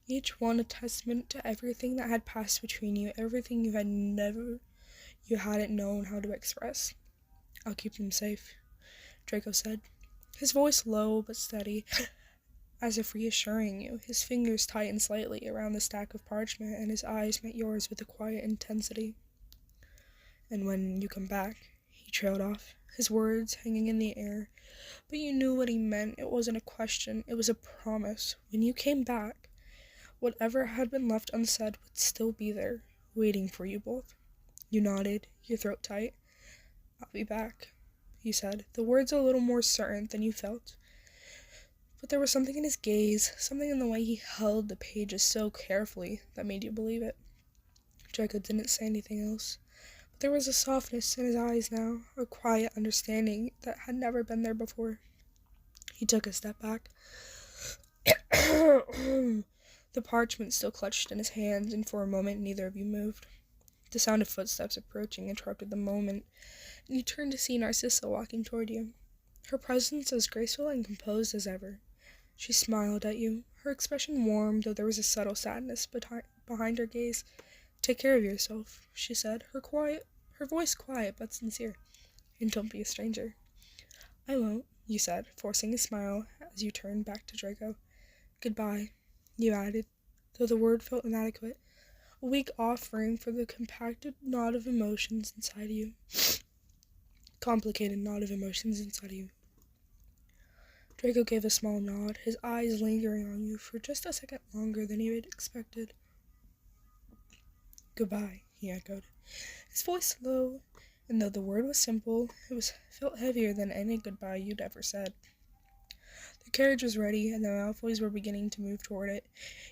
each one a testament to everything that had passed between you, everything you hadn't known how to express. "I'll keep them safe," Draco said, his voice low but steady, as if reassuring you. His fingers tightened slightly around the stack of parchment, and his eyes met yours with a quiet intensity. "And when you come back," he trailed off, his words hanging in the air. But you knew what he meant. It wasn't a question, it was a promise. When you came back, whatever had been left unsaid would still be there, waiting for you both. You nodded, your throat tight. "I'll be back," he said, the words a little more certain than you felt. But there was something in his gaze, something in the way he held the pages so carefully, that made you believe it. Draco didn't say anything else. But there was a softness in his eyes now, a quiet understanding that had never been there before. He took a step back. The parchment still clutched in his hands, and for a moment neither of you moved. The sound of footsteps approaching interrupted the moment, and you turned to see Narcissa walking toward you, her presence as graceful and composed as ever. She smiled at you, her expression warm, though there was a subtle sadness behind her gaze. "Take care of yourself," she said, her voice quiet but sincere, "and don't be a stranger." "I won't," you said, forcing a smile as you turned back to Draco. "Goodbye," you added, though the word felt inadequate, a weak offering for the compacted knot of emotions inside you. Complicated knot of emotions inside you. Draco gave a small nod, his eyes lingering on you for just a second longer than you had expected. "Goodbye," he echoed, his voice low, and though the word was simple, it felt heavier than any goodbye you'd ever said. The carriage was ready, and the Malfoys were beginning to move toward it.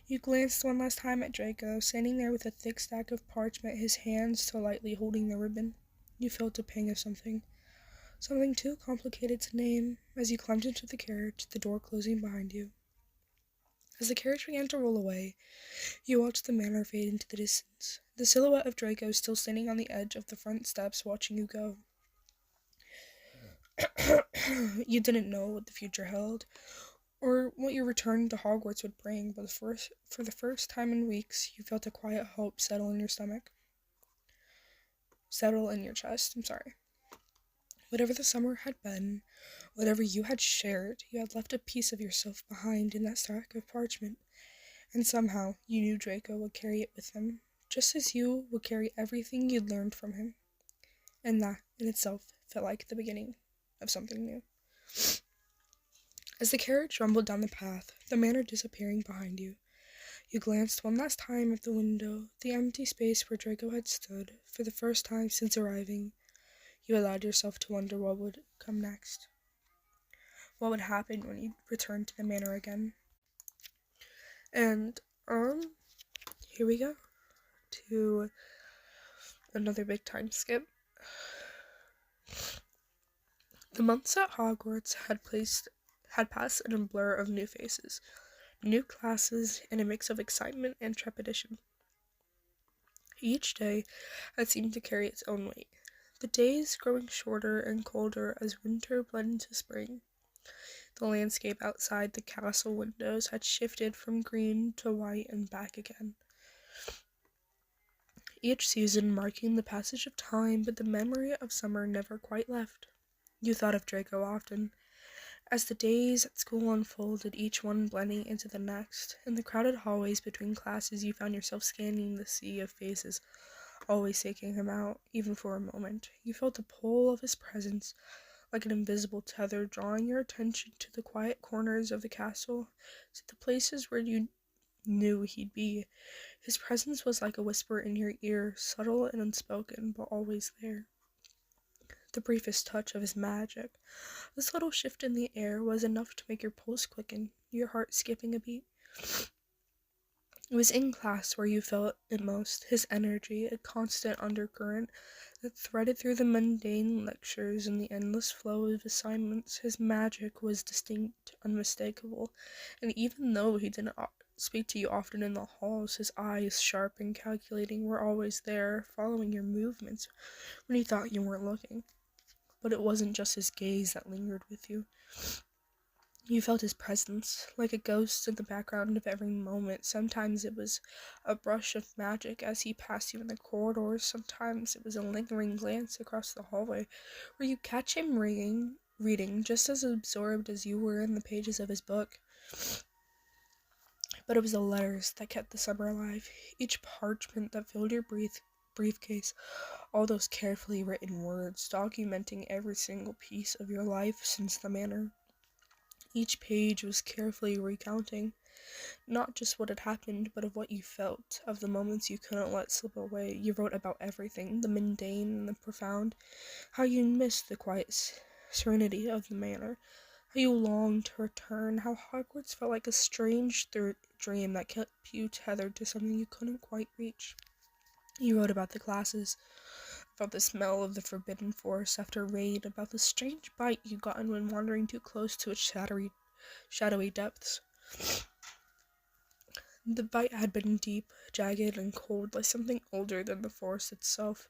You glanced one last time at Draco, standing there with a thick stack of parchment, his hands still lightly holding the ribbon. You felt a pang of something too complicated to name, as you climbed into the carriage, the door closing behind you. As the carriage began to roll away, you watched the manor fade into the distance, the silhouette of Draco still standing on the edge of the front steps watching you go. You didn't know what the future held, or what your return to Hogwarts would bring, but for the first time in weeks, you felt a quiet hope settle in your chest. Whatever the summer had been, whatever you had shared, you had left a piece of yourself behind in that stack of parchment, and somehow you knew Draco would carry it with him, just as you would carry everything you'd learned from him, and that, in itself, felt like the beginning of something new. As the carriage rumbled down the path, the manor disappearing behind you, you glanced one last time at the window, the empty space where Draco had stood, for the first time since arriving. You allowed yourself to wonder what would come next. What would happen when you returned to the manor again? And, here we go to another big time skip. The months at Hogwarts had passed in a blur of new faces, new classes, and a mix of excitement and trepidation. Each day had seemed to carry its own weight, the days growing shorter and colder as winter bled into spring. The landscape outside the castle windows had shifted from green to white and back again. Each season marking the passage of time, but the memory of summer never quite left. You thought of Draco often, as the days at school unfolded, each one blending into the next. In the crowded hallways between classes, you found yourself scanning the sea of faces, always seeking him out, even for a moment. You felt the pull of his presence, like an invisible tether, drawing your attention to the quiet corners of the castle, to the places where you knew he'd be. His presence was like a whisper in your ear, subtle and unspoken, but always there. The briefest touch of his magic, this little shift in the air, was enough to make your pulse quicken, your heart skipping a beat. It was in class where you felt it most, his energy, a constant undercurrent that threaded through the mundane lectures and the endless flow of assignments. His magic was distinct, unmistakable, and even though he didn't speak to you often in the halls, his eyes, sharp and calculating, were always there, following your movements when you thought you weren't looking. But it wasn't just his gaze that lingered with you. You felt his presence, like a ghost in the background of every moment. Sometimes it was a brush of magic as he passed you in the corridors. Sometimes it was a lingering glance across the hallway, where you catch him reading, just as absorbed as you were in the pages of his book. But it was the letters that kept the summer alive. Each parchment that filled your briefcase, all those carefully written words documenting every single piece of your life since the manor. Each page was carefully recounting not just what had happened, but of what you felt, of the moments you couldn't let slip away. You wrote about everything, the mundane and the profound, how you missed the quiet serenity of the manor, how you longed to return, how Hogwarts felt like a strange dream that kept you tethered to something you couldn't quite reach. You wrote about the classes, about the smell of the forbidden forest after raid, about the strange bite you gotten when wandering too close to its shadowy depths. The bite had been deep, jagged, and cold, like something older than the forest itself.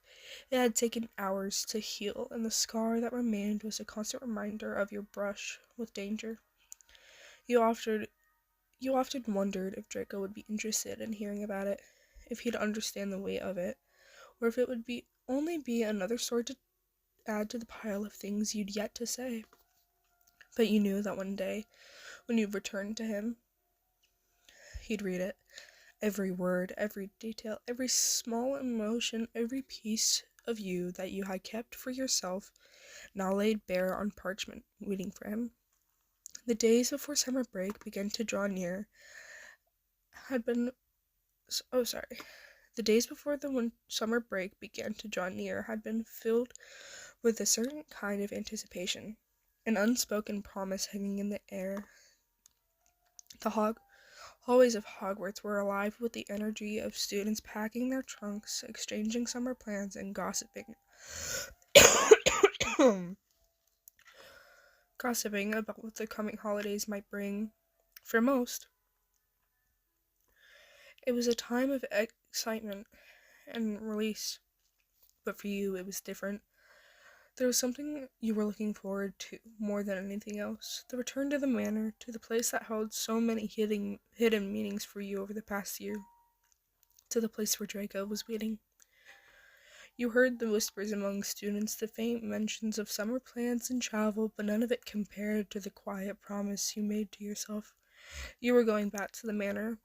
It had taken hours to heal, and the scar that remained was a constant reminder of your brush with danger. You often wondered if Draco would be interested in hearing about it, if he'd understand the weight of it, or if it would only be another story to add to the pile of things you'd yet to say. But you knew that one day, when you returned to him, he'd read it. Every word, every detail, every small emotion, every piece of you that you had kept for yourself, now laid bare on parchment, waiting for him. The days before summer break began to draw near The days before the summer break began to draw near had been filled with a certain kind of anticipation, an unspoken promise hanging in the air. The hallways of Hogwarts were alive with the energy of students packing their trunks, exchanging summer plans, and gossiping. Gossiping about what the coming holidays might bring. For most, it was a time of excitement and release. But for you, it was different. There was something you were looking forward to more than anything else. The return to the manor, to the place that held so many hidden meanings for you over the past year. To the place where Draco was waiting. You heard the whispers among students, the faint mentions of summer plans and travel, but none of it compared to the quiet promise you made to yourself. You were going back to the manor.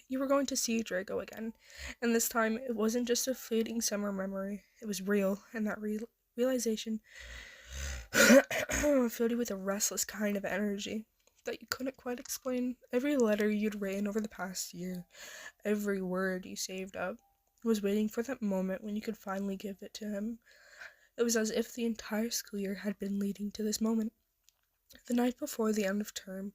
You were going to see Draco again, and this time it wasn't just a fleeting summer memory. It was real, and that realization filled you with a restless kind of energy that you couldn't quite explain. Every letter you'd written over the past year, every word you saved up, was waiting for that moment when you could finally give it to him. It was as if the entire school year had been leading to this moment. The night before the end of term,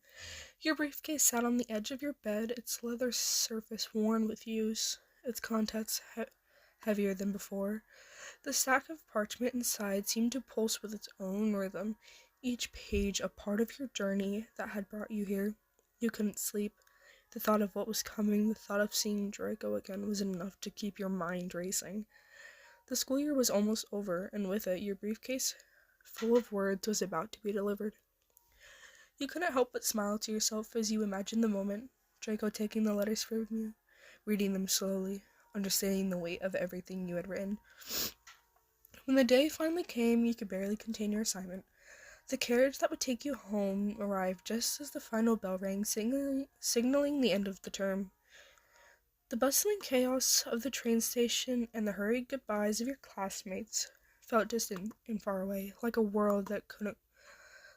your briefcase sat on the edge of your bed, its leather surface worn with use, its contents heavier than before. The stack of parchment inside seemed to pulse with its own rhythm, each page a part of your journey that had brought you here. You couldn't sleep. The thought of what was coming, the thought of seeing Draco again was enough to keep your mind racing. The school year was almost over, and with it, your briefcase full of words was about to be delivered. You couldn't help but smile to yourself as you imagined the moment, Draco taking the letters from you, reading them slowly, understanding the weight of everything you had written. When the day finally came, you could barely contain your excitement. The carriage that would take you home arrived just as the final bell rang, signaling the end of the term. The bustling chaos of the train station and the hurried goodbyes of your classmates felt distant and far away, like a world that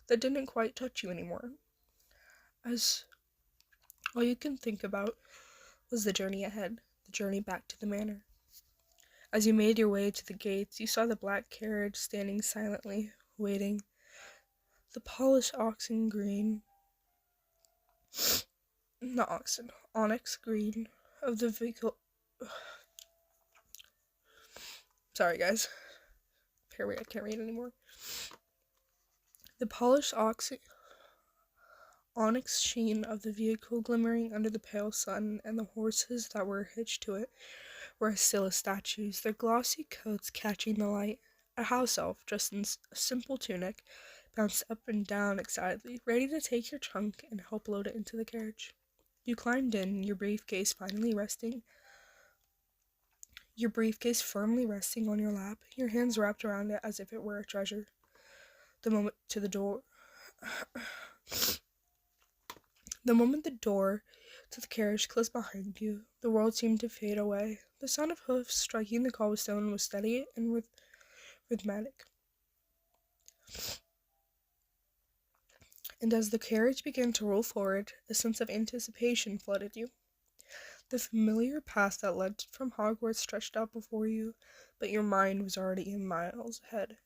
didn't quite touch you anymore. As all you can think about was the journey ahead, the journey back to the manor. As you made your way to the gates, you saw the black carriage standing silently, waiting. The polished onyx green of the vehicle. Sorry, guys. I can't read anymore. The polished onyx sheen of the vehicle glimmering under the pale sun, and the horses that were hitched to it were as still as statues, their glossy coats catching the light. A house elf, dressed in a simple tunic, bounced up and down excitedly, ready to take your trunk and help load it into the carriage. You climbed in, your briefcase firmly resting on your lap, your hands wrapped around it as if it were a treasure. The moment the door to the carriage close behind you. The world seemed to fade away. The sound of hoofs striking the cobblestone was steady and rhythmic. And as the carriage began to roll forward, a sense of anticipation flooded you. The familiar path that led from Hogwarts stretched out before you, but your mind was already miles ahead.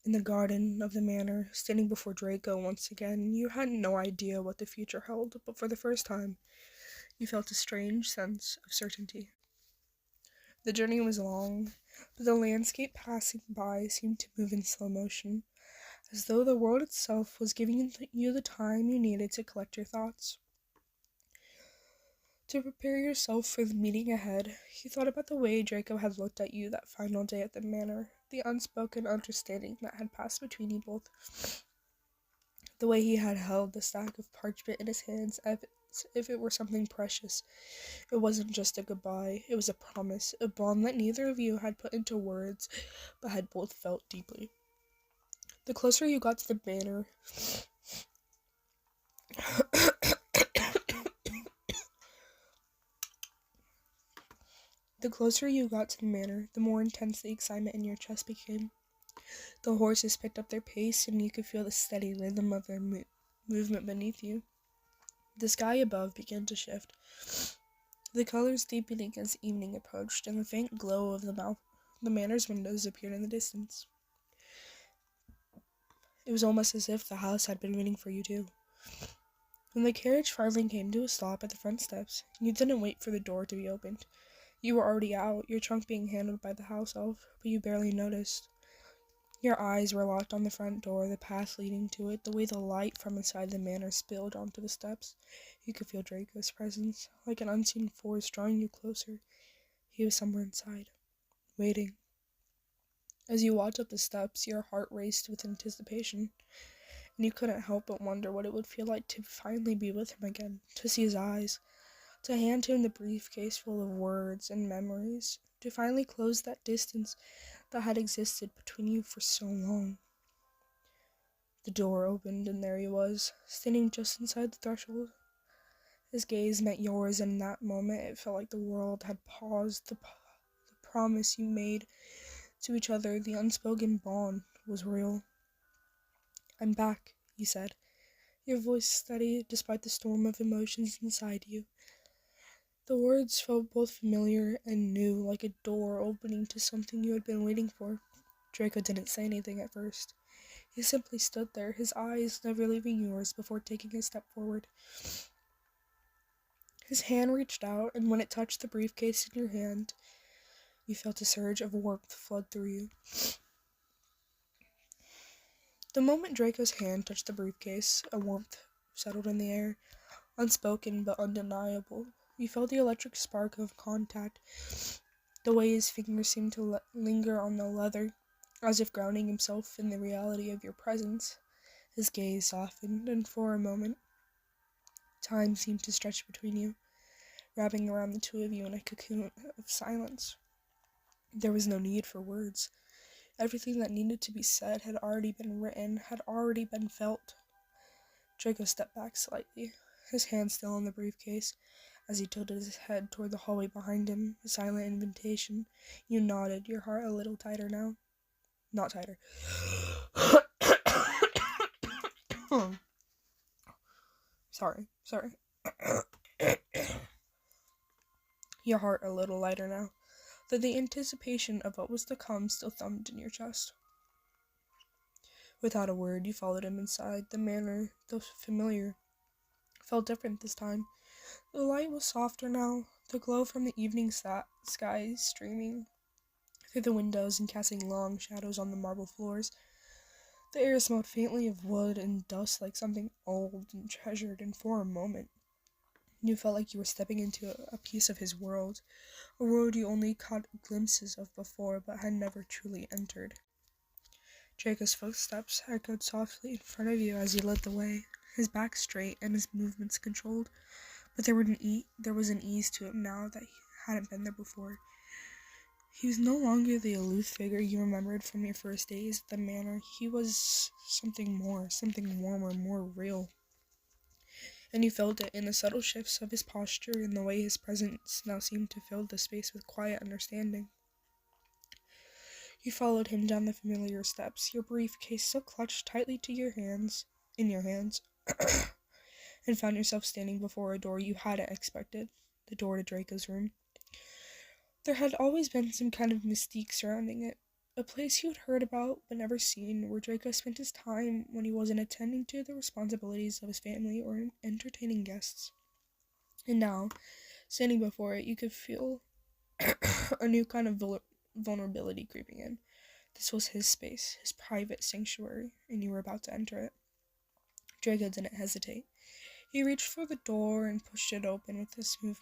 In the garden of the manor, standing before Draco once again, you had no idea what the future held, but for the first time, you felt a strange sense of certainty. The journey was long, but the landscape passing by seemed to move in slow motion, as though the world itself was giving you the time you needed to collect your thoughts. To prepare yourself for the meeting ahead, you thought about the way Draco had looked at you that final day at the manor, the unspoken understanding that had passed between you both, the way he had held the stack of parchment in his hands as if it were something precious. It wasn't just a goodbye, it was a promise, a bond that neither of you had put into words, but had both felt deeply. The closer you got to the manor, the more intense the excitement in your chest became. The horses picked up their pace, and you could feel the steady rhythm of their movement beneath you. The sky above began to shift, the colors deepening as evening approached, and the faint glow of the manor's windows appeared in the distance. It was almost as if the house had been waiting for you too. When the carriage finally came to a stop at the front steps, you didn't wait for the door to be opened. You were already out, your trunk being handled by the house elf, but you barely noticed. Your eyes were locked on the front door, the path leading to it, the way the light from inside the manor spilled onto the steps. You could feel Draco's presence, like an unseen force drawing you closer. He was somewhere inside, waiting. As you walked up the steps, your heart raced with anticipation, and you couldn't help but wonder what it would feel like to finally be with him again, to see his eyes, to hand him the briefcase full of words and memories, to finally close that distance that had existed between you for so long. The door opened, and there he was, standing just inside the threshold. His gaze met yours, and in that moment it felt like the world had paused. The promise you made to each other, the unspoken bond, was real. "I'm back," he said, your voice steady despite the storm of emotions inside you. The words felt both familiar and new, like a door opening to something you had been waiting for. Draco didn't say anything at first. He simply stood there, his eyes never leaving yours before taking a step forward. His hand reached out, and when it touched the briefcase in your hand, you felt a surge of warmth flood through you. The moment Draco's hand touched the briefcase, a warmth settled in the air, unspoken but undeniable. You felt the electric spark of contact, the way his fingers seemed to linger on the leather, as if grounding himself in the reality of your presence. His gaze softened, and for a moment, time seemed to stretch between you, wrapping around the two of you in a cocoon of silence. There was no need for words. Everything that needed to be said had already been written, had already been felt. Draco stepped back slightly, his hand still on the briefcase, as he tilted his head toward the hallway behind him, a silent invitation. You nodded, your heart a little tighter now. Not tighter. Sorry. Your heart a little lighter now, though the anticipation of what was to come still thumped in your chest. Without a word, you followed him inside. The manor, though familiar, felt different this time. The light was softer now, the glow from the evening sky streaming through the windows and casting long shadows on the marble floors. The air smelled faintly of wood and dust, like something old and treasured, and for a moment, you felt like you were stepping into a piece of his world, a world you only caught glimpses of before, but had never truly entered. Draco's footsteps echoed softly in front of you as he led the way, his back straight and his movements controlled, but there was an ease to him now that hadn't been there before. He was no longer the aloof figure you remembered from your first days at the manor. He was something more, something warmer, more real. and you felt it in the subtle shifts of his posture and the way his presence now seemed to fill the space with quiet understanding. You followed him down the familiar steps, your briefcase still clutched tightly to your hands, and found yourself standing before a door you hadn't expected, the door to Draco's room. There had always been some kind of mystique surrounding it, a place you had heard about but never seen, where Draco spent his time when he wasn't attending to the responsibilities of his family or entertaining guests. And now, standing before it, you could feel a new kind of vulnerability creeping in. This was his space, his private sanctuary, and you were about to enter it. Draco didn't hesitate. He reached for the door and pushed it open with a smooth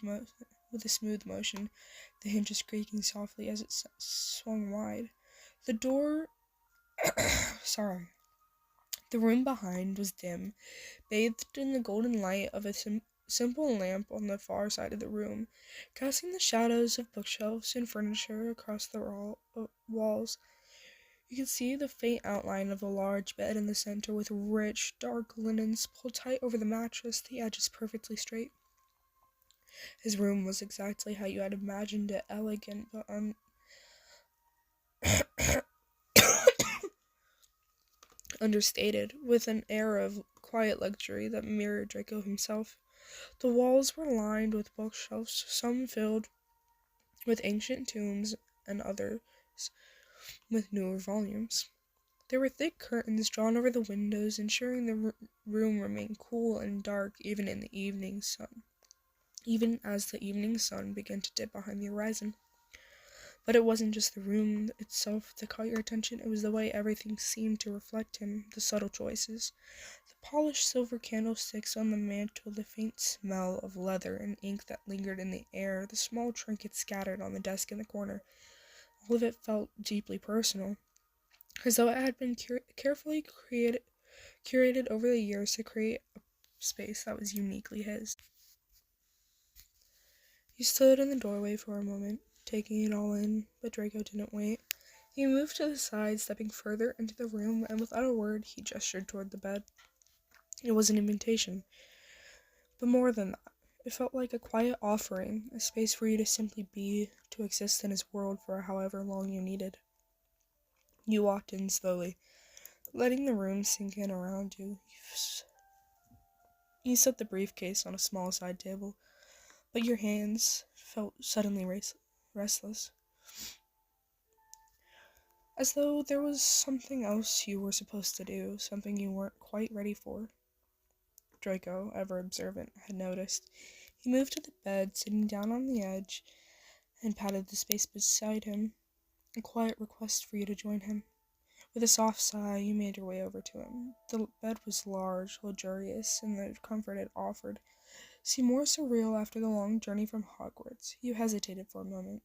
motion, the hinges creaking softly as it swung wide. The door... The room behind was dim, bathed in the golden light of a simple lamp on the far side of the room, casting the shadows of bookshelves and furniture across the walls. You could see the faint outline of a large bed in the center with rich, dark linens pulled tight over the mattress, the edges perfectly straight. His room was exactly how you had imagined it, elegant but understated, with an air of quiet luxury that mirrored Draco himself. The walls were lined with bookshelves, some filled with ancient tomes and others with newer volumes. There were thick curtains drawn over the windows, ensuring the room remained cool and dark even as the evening sun began to dip behind the horizon. But it wasn't just the room itself that caught your attention, it was the way everything seemed to reflect him, the subtle choices. The polished silver candlesticks on the mantel, the faint smell of leather and ink that lingered in the air, the small trinkets scattered on the desk in the corner. All of it felt deeply personal, as though it had been carefully curated over the years to create a space that was uniquely his. You stood in the doorway for a moment, taking it all in, but Draco didn't wait. He moved to the side, stepping further into the room, and without a word, he gestured toward the bed. It was an invitation, but more than that. It felt like a quiet offering, a space for you to simply be, to exist in his world for however long you needed. You walked in slowly, letting the room sink in around you. You set the briefcase on a small side table, but your hands felt suddenly restless, as though there was something else you were supposed to do, something you weren't quite ready for. Draco, ever observant, had noticed. He moved to the bed, sitting down on the edge, and patted the space beside him, a quiet request for you to join him. With a soft sigh, you made your way over to him. The bed was large, luxurious, and the comfort it offered seemed more surreal after the long journey from Hogwarts. You hesitated for a moment,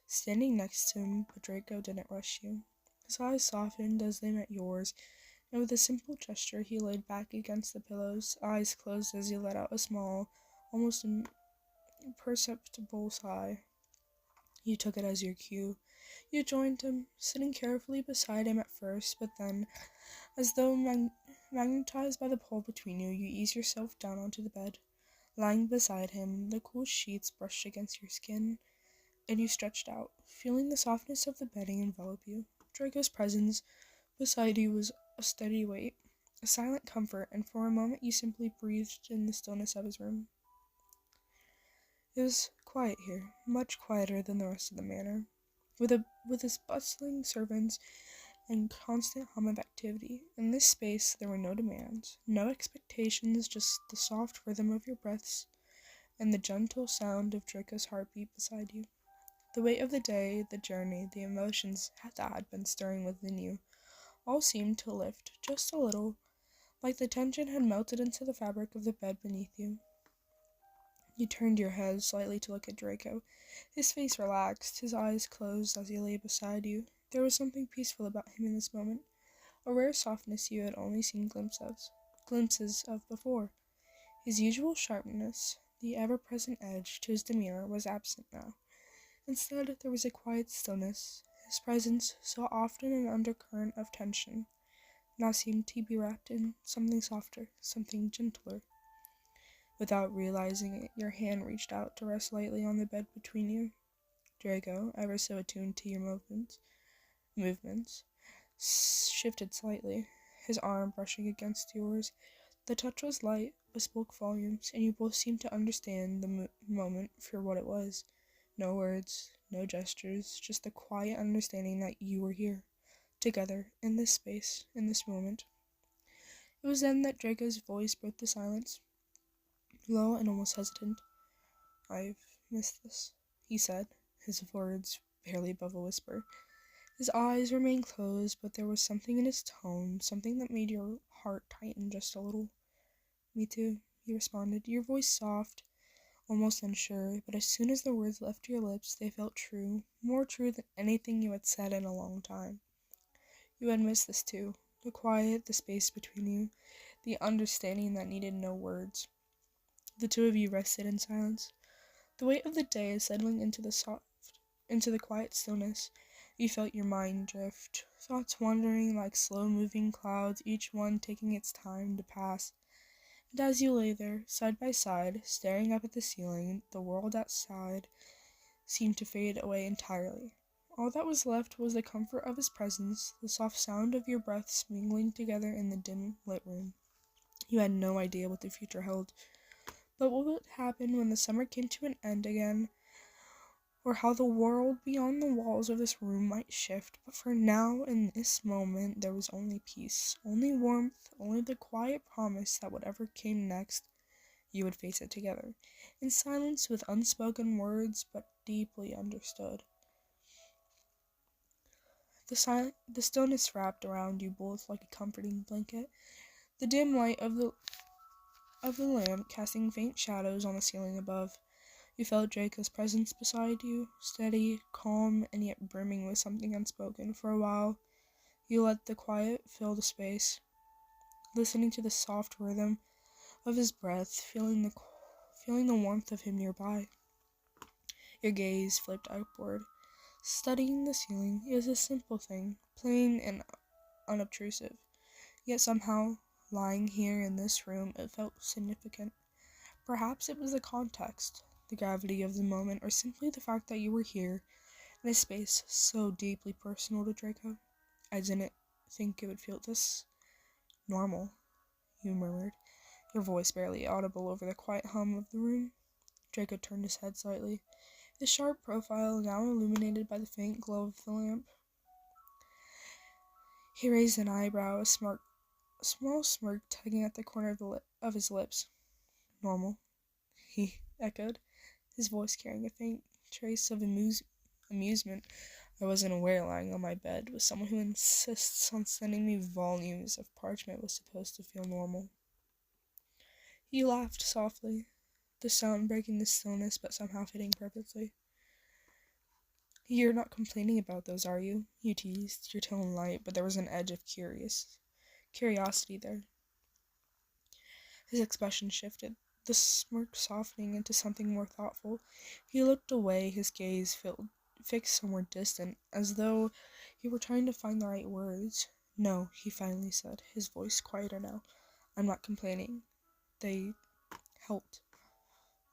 standing next to him, but Draco didn't rush you. His eyes softened as they met yours, and with a simple gesture he laid back against the pillows, eyes closed as he let out a small, almost imperceptible sigh. You took it as your cue. You joined him, sitting carefully beside him at first, but then, as though magnetized by the pull between you, you eased yourself down onto the bed. Lying beside him, the cool sheets brushed against your skin, and you stretched out, feeling the softness of the bedding envelop you. Draco's presence beside you was a steady weight, a silent comfort, and for a moment you simply breathed in the stillness of his room. It was quiet here, much quieter than the rest of the manor, with its bustling servants and constant hum of activity. In this space there were no demands, no expectations, just the soft rhythm of your breaths and the gentle sound of Draco's heartbeat beside you. The weight of the day, the journey, the emotions that had been stirring within you, all seemed to lift just a little, like the tension had melted into the fabric of the bed beneath you. You turned your head slightly to look at Draco. His face relaxed, his eyes closed as he lay beside you. There was something peaceful about him in this moment, a rare softness you had only seen glimpses of before. His usual sharpness, the ever-present edge to his demeanor, was absent now. Instead, there was a quiet stillness. His presence, so often an undercurrent of tension, now seemed to be wrapped in something softer, something gentler. Without realizing it, your hand reached out to rest lightly on the bed between you. Draco, ever so attuned to your movements, shifted slightly, his arm brushing against yours. The touch was light, but spoke volumes, and you both seemed to understand the moment for what it was. No words, no gestures, just the quiet understanding that you were here, together, in this space, in this moment. It was then that Draco's voice broke the silence, low and almost hesitant. "I've missed this," he said, his words barely above a whisper. His eyes remained closed, but there was something in his tone, something that made your heart tighten just a little. "Me too," you responded, your voice soft, almost unsure, but as soon as the words left your lips, they felt true, more true than anything you had said in a long time. You had missed this too, the quiet, the space between you, the understanding that needed no words. The two of you rested in silence. The weight of the day is settling into the quiet stillness. You felt your mind drift, thoughts wandering like slow-moving clouds, each one taking its time to pass. And as you lay there, side by side, staring up at the ceiling, the world outside seemed to fade away entirely. All that was left was the comfort of his presence, the soft sound of your breaths mingling together in the dim-lit room. You had no idea what the future held, but what would happen when the summer came to an end again, or how the world beyond the walls of this room might shift. But for now, in this moment, there was only peace, only warmth, only the quiet promise that whatever came next, you would face it together, in silence with unspoken words, but deeply understood. The stillness wrapped around you both like a comforting blanket, the dim light of the lamp casting faint shadows on the ceiling above. You felt Draco's presence beside you, steady, calm, and yet brimming with something unspoken. For a while, you let the quiet fill the space, listening to the soft rhythm of his breath, feeling the warmth of him nearby. Your gaze flipped upward, studying the ceiling. It was a simple thing, plain and unobtrusive, yet somehow, lying here in this room, it felt significant. Perhaps it was the context, the gravity of the moment, or simply the fact that you were here, in a space so deeply personal to Draco. "I didn't think it would feel this normal," you murmured, your voice barely audible over the quiet hum of the room. Draco turned his head slightly, his sharp profile now illuminated by the faint glow of the lamp. He raised an eyebrow, a small smirk tugging at the corner of his lips. "Normal," he echoed, his voice carrying a faint trace of amusement. "I wasn't aware lying on my bed with someone who insists on sending me volumes of parchment was supposed to feel normal." He laughed softly, the sound breaking the stillness but somehow fitting perfectly. "You're not complaining about those, are you?" you teased, your tone light, but there was an edge of curiosity there. His expression shifted, the smirk softening into something more thoughtful. He looked away, his gaze fixed somewhere distant, as though he were trying to find the right words. "No," he finally said, his voice quieter now. "I'm not complaining. They helped.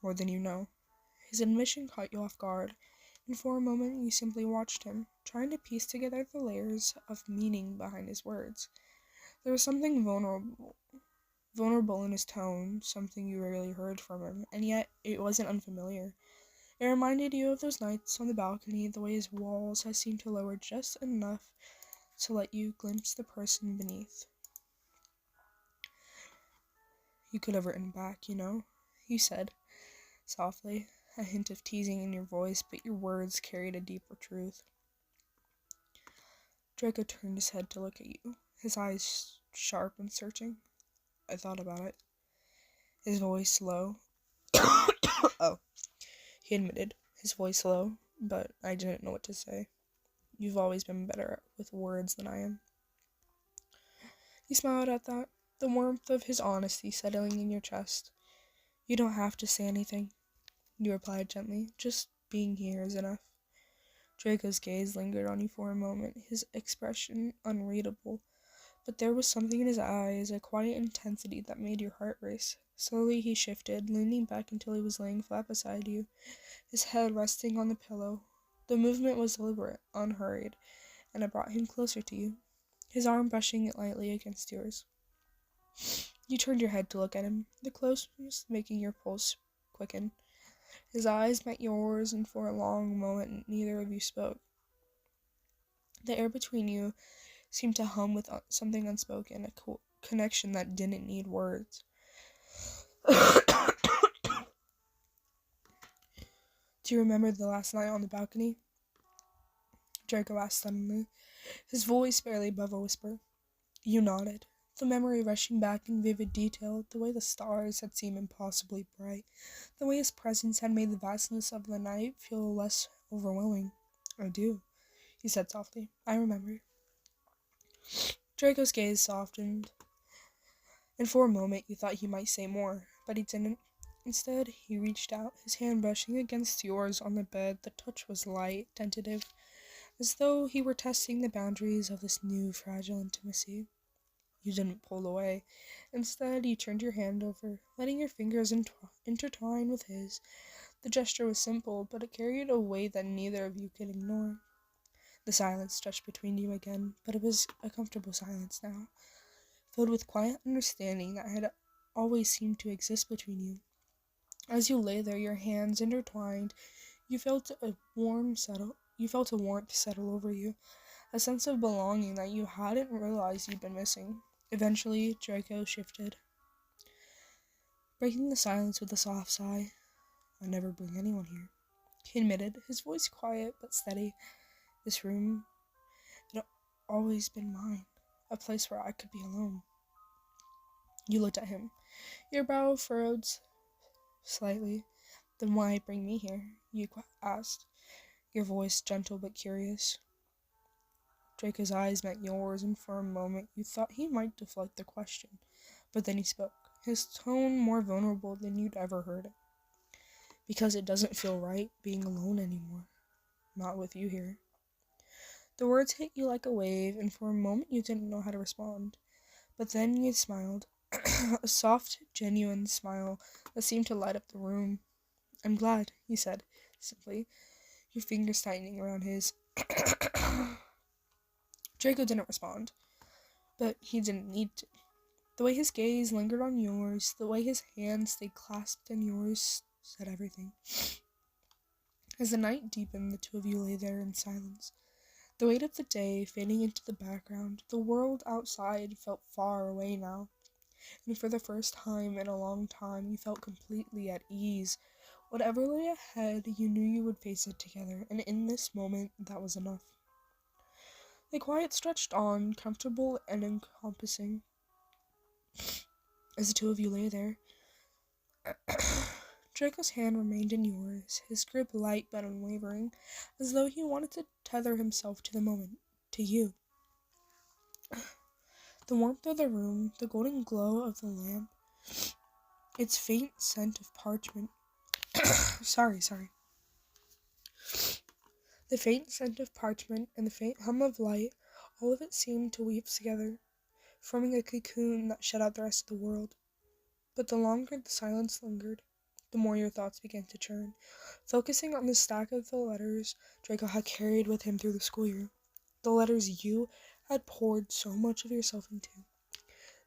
More than you know." His admission caught you off guard, and for a moment you simply watched him, trying to piece together the layers of meaning behind his words. There was something vulnerable in his tone, something you rarely heard from him, and yet it wasn't unfamiliar. It reminded you of those nights on the balcony, the way his walls had seemed to lower just enough to let you glimpse the person beneath. "You could have written back, you said, softly, a hint of teasing in your voice, but your words carried a deeper truth. Draco turned his head to look at you, his eyes sharp and searching. "I thought about it." His voice low. "Oh," he admitted, his voice low, "but I didn't know what to say. You've always been better with words than I am." He smiled at that, the warmth of his honesty settling in your chest. "You don't have to say anything," you replied gently. "Just being here is enough." Draco's gaze lingered on you for a moment, his expression unreadable, but there was something in his eyes, a quiet intensity that made your heart race. Slowly he shifted, leaning back until he was laying flat beside you, his head resting on the pillow. The movement was deliberate, unhurried, and it brought him closer to you, his arm brushing it lightly against yours. You turned your head to look at him, the closeness making your pulse quicken. His eyes met yours, and for a long moment neither of you spoke. The air between you seemed to hum with something unspoken, a connection that didn't need words. Do you remember the last night on the balcony? Draco asked suddenly, his voice barely above a whisper. You nodded, the memory rushing back in vivid detail, the way the stars had seemed impossibly bright, the way his presence had made the vastness of the night feel less overwhelming. I do, he said softly. I remember. Draco's gaze softened, and for a moment you thought he might say more, but he didn't. Instead, he reached out, his hand brushing against yours on the bed. The touch was light, tentative, as though he were testing the boundaries of this new, fragile intimacy. You didn't pull away. Instead, you turned your hand over, letting your fingers intertwine with his. The gesture was simple, but it carried a weight that neither of you could ignore. The silence stretched between you again, but it was a comfortable silence now, filled with quiet understanding that had always seemed to exist between you. As you lay there, your hands intertwined, you felt a warmth settle over you, a sense of belonging that you hadn't realized you'd been missing. Eventually, Draco shifted, breaking the silence with a soft sigh. I never bring anyone here, he admitted, his voice quiet but steady. This room had always been mine, a place where I could be alone. You looked at him, your brow furrowed slightly. Then why bring me here? You asked, your voice gentle but curious. Draco's eyes met yours, and for a moment you thought he might deflect the question. But then he spoke, his tone more vulnerable than you'd ever heard it. Because it doesn't feel right being alone anymore. Not with you here. The words hit you like a wave, and for a moment you didn't know how to respond. But then you smiled, a soft, genuine smile that seemed to light up the room. I'm glad, you said, simply, your fingers tightening around his. Draco didn't respond, but he didn't need to. The way his gaze lingered on yours, the way his hands stayed clasped in yours, said everything. As the night deepened, the two of you lay there in silence. The weight of the day fading into the background, the world outside felt far away now, and for the first time in a long time you felt completely at ease. Whatever lay ahead, you knew you would face it together, and in this moment, that was enough. The quiet stretched on, comfortable and encompassing. As the two of you lay there, Draco's hand remained in yours, his grip light but unwavering, as though he wanted to tether himself to the moment, to you. The warmth of the room, the golden glow of the lamp, its faint scent of parchment. Sorry. The faint scent of parchment and the faint hum of light, all of it seemed to weave together, forming a cocoon that shut out the rest of the world. But the longer the silence lingered, the more your thoughts began to churn, focusing on the stack of the letters Draco had carried with him through the school year. The letters you had poured so much of yourself into.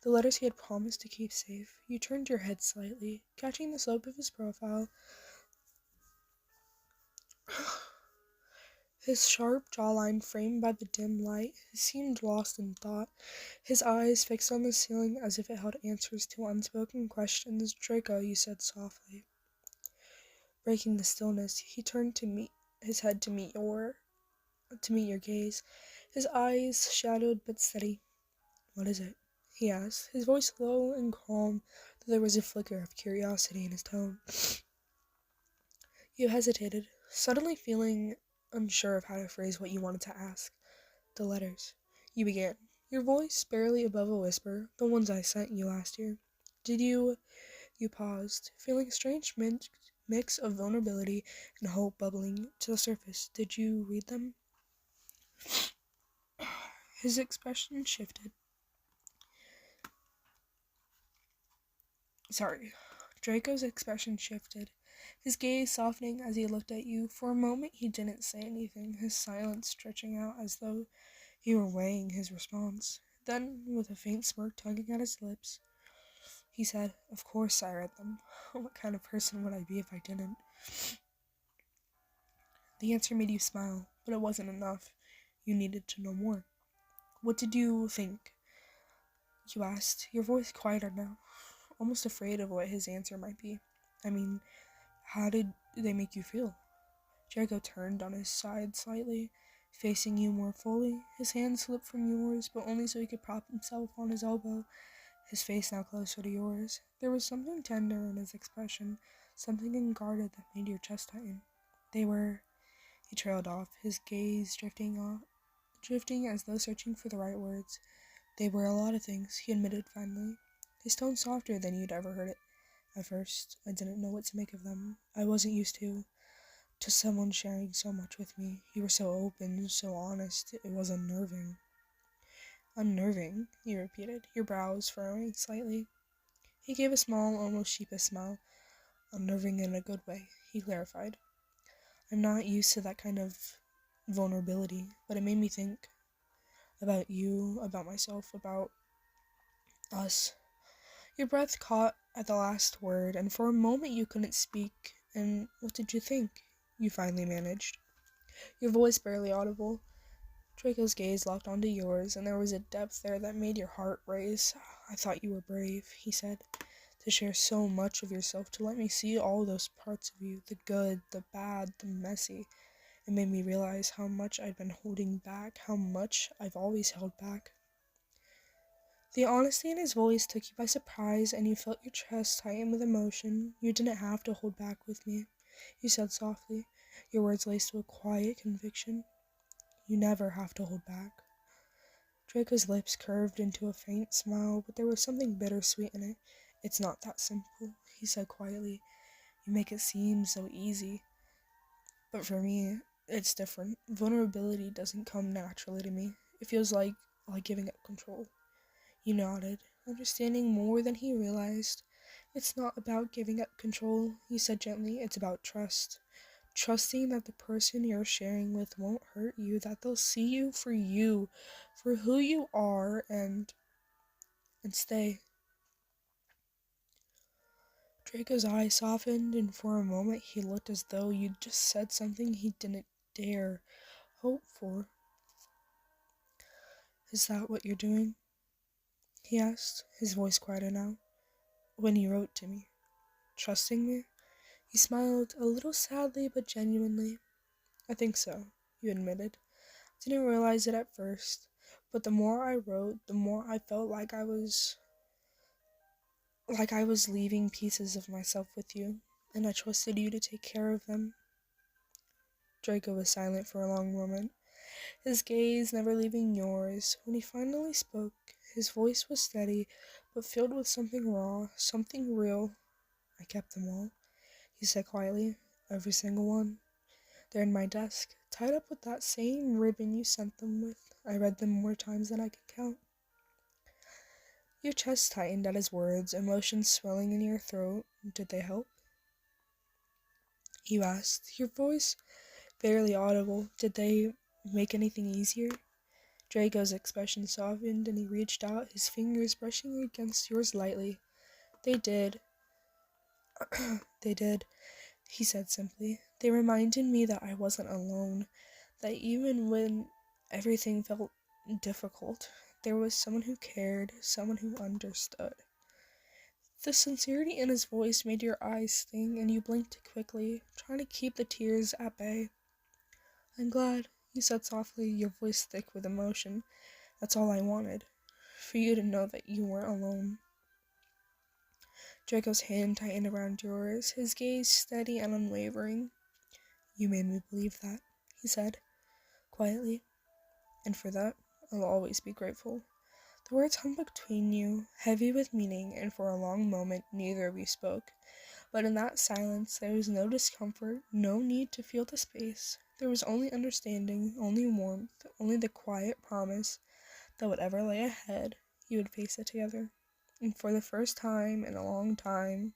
The letters he had promised to keep safe. You turned your head slightly, catching the slope of his profile. His sharp jawline framed by the dim light, he seemed lost in thought, his eyes fixed on the ceiling as if it held answers to unspoken questions. Draco, you said softly. Breaking the stillness, he turned his head to meet your gaze, his eyes shadowed but steady. What is it? He asked, his voice low and calm, though there was a flicker of curiosity in his tone. You hesitated, suddenly feeling unsure of how to phrase what you wanted to ask. The letters. You began, your voice barely above a whisper, the ones I sent you last year. Did you... You paused, feeling a strange mix of vulnerability and hope bubbling to the surface. Did you read them? His expression shifted. Sorry. Draco's expression shifted, his gaze softening as he looked at you. For a moment he didn't say anything, his silence stretching out as though he were weighing his response. Then, with a faint smirk tugging at his lips, he said, "Of course I read them. What kind of person would I be if I didn't?" The answer made you smile, but it wasn't enough. You needed to know more. "What did you think?" you asked, your voice quieter now, almost afraid of what his answer might be. I mean, how did they make you feel? Draco turned on his side slightly, facing you more fully. His hand slipped from yours, but only so he could prop himself on his elbow, his face now closer to yours. There was something tender in his expression, something unguarded that made your chest tighten. They were... He trailed off, his gaze drifting as though searching for the right words. "They were a lot of things," he admitted finally, his tone softer than you'd ever heard it. "At first, I didn't know what to make of them. I wasn't used to someone sharing so much with me. You were so open, so honest. It was unnerving." "Unnerving," you repeated, your brows furrowing slightly. He gave a small, almost sheepish smile. "Unnerving in a good way," he clarified. "I'm not used to that kind of vulnerability, but it made me think about you, about myself, about us." Your breath caught at the last word, and for a moment you couldn't speak. "And what did you think?" you finally managed, your voice barely audible. Draco's gaze locked onto yours, and there was a depth there that made your heart race. "I thought you were brave," he said, "to share so much of yourself, to let me see all those parts of you, the good, the bad, the messy. It made me realize how much I'd been holding back, how much I've always held back." The honesty in his voice took you by surprise, and you felt your chest tighten with emotion. "You didn't have to hold back with me," you said softly, your words laced with quiet conviction. "You never have to hold back." Draco's lips curved into a faint smile, but there was something bittersweet in it. "It's not that simple," he said quietly. "You make it seem so easy. But for me, it's different. Vulnerability doesn't come naturally to me. It feels like giving up control." You nodded, understanding more than he realized. "It's not about giving up control," he said gently. "It's about trust. Trusting that the person you're sharing with won't hurt you, that they'll see you, for who you are, and stay." Draco's eyes softened, and for a moment he looked as though you'd just said something he didn't dare hope for. "Is that what you're doing?" he asked, his voice quieter now. "When you wrote to me, trusting me?" He smiled, a little sadly but genuinely. "I think so," you admitted. "Didn't realize it at first, but the more I wrote, the more I felt like I was leaving pieces of myself with you, and I trusted you to take care of them." Draco was silent for a long moment, his gaze never leaving yours. When he finally spoke, his voice was steady, but filled with something raw, something real. "I kept them all," he said quietly. "Every single one. They're in my desk, tied up with that same ribbon you sent them with. I read them more times than I could count." Your chest tightened at his words, emotions swelling in your throat. "Did they help?" you asked, your voice barely audible. "Did they make anything easier?" Draco's expression softened, and he reached out, his fingers brushing against yours lightly. "They did." "They did," he said simply. "They reminded me that I wasn't alone, that even when everything felt difficult, there was someone who cared, someone who understood." The sincerity in his voice made your eyes sting, and you blinked quickly, trying to keep the tears at bay. "I'm glad," you said softly, your voice thick with emotion. "That's all I wanted, for you to know that you weren't alone." Draco's hand tightened around yours, his gaze steady and unwavering. "You made me believe that," he said, quietly, "and for that, I'll always be grateful." The words hung between you, heavy with meaning, and for a long moment neither of you spoke. But in that silence there was no discomfort, no need to fill the space. There was only understanding, only warmth, only the quiet promise that whatever lay ahead, you would face it together. And for the first time in a long time,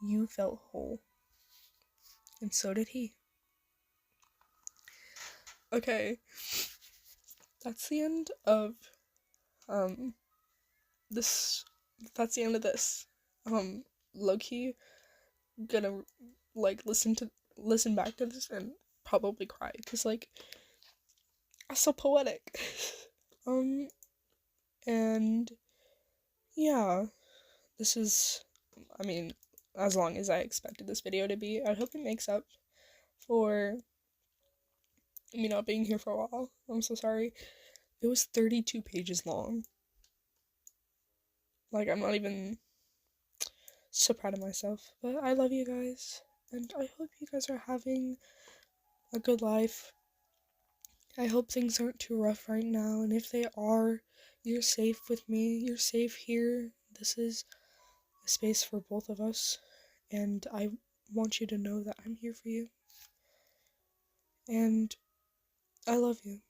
you felt whole. And so did he. Okay. That's the end of, this. That's the end of this. Low-key gonna, like, listen back to this and probably cry. Because, like, that's so poetic. And, yeah. This is, I mean, as long as I expected this video to be. I hope it makes up for me not being here for a while. I'm so sorry. It was 32 pages long. Like, I'm not even so proud of myself. But I love you guys. And I hope you guys are having a good life. I hope things aren't too rough right now. And if they are, you're safe with me. You're safe here. This is a space for both of us. And I want you to know that I'm here for you. And I love you.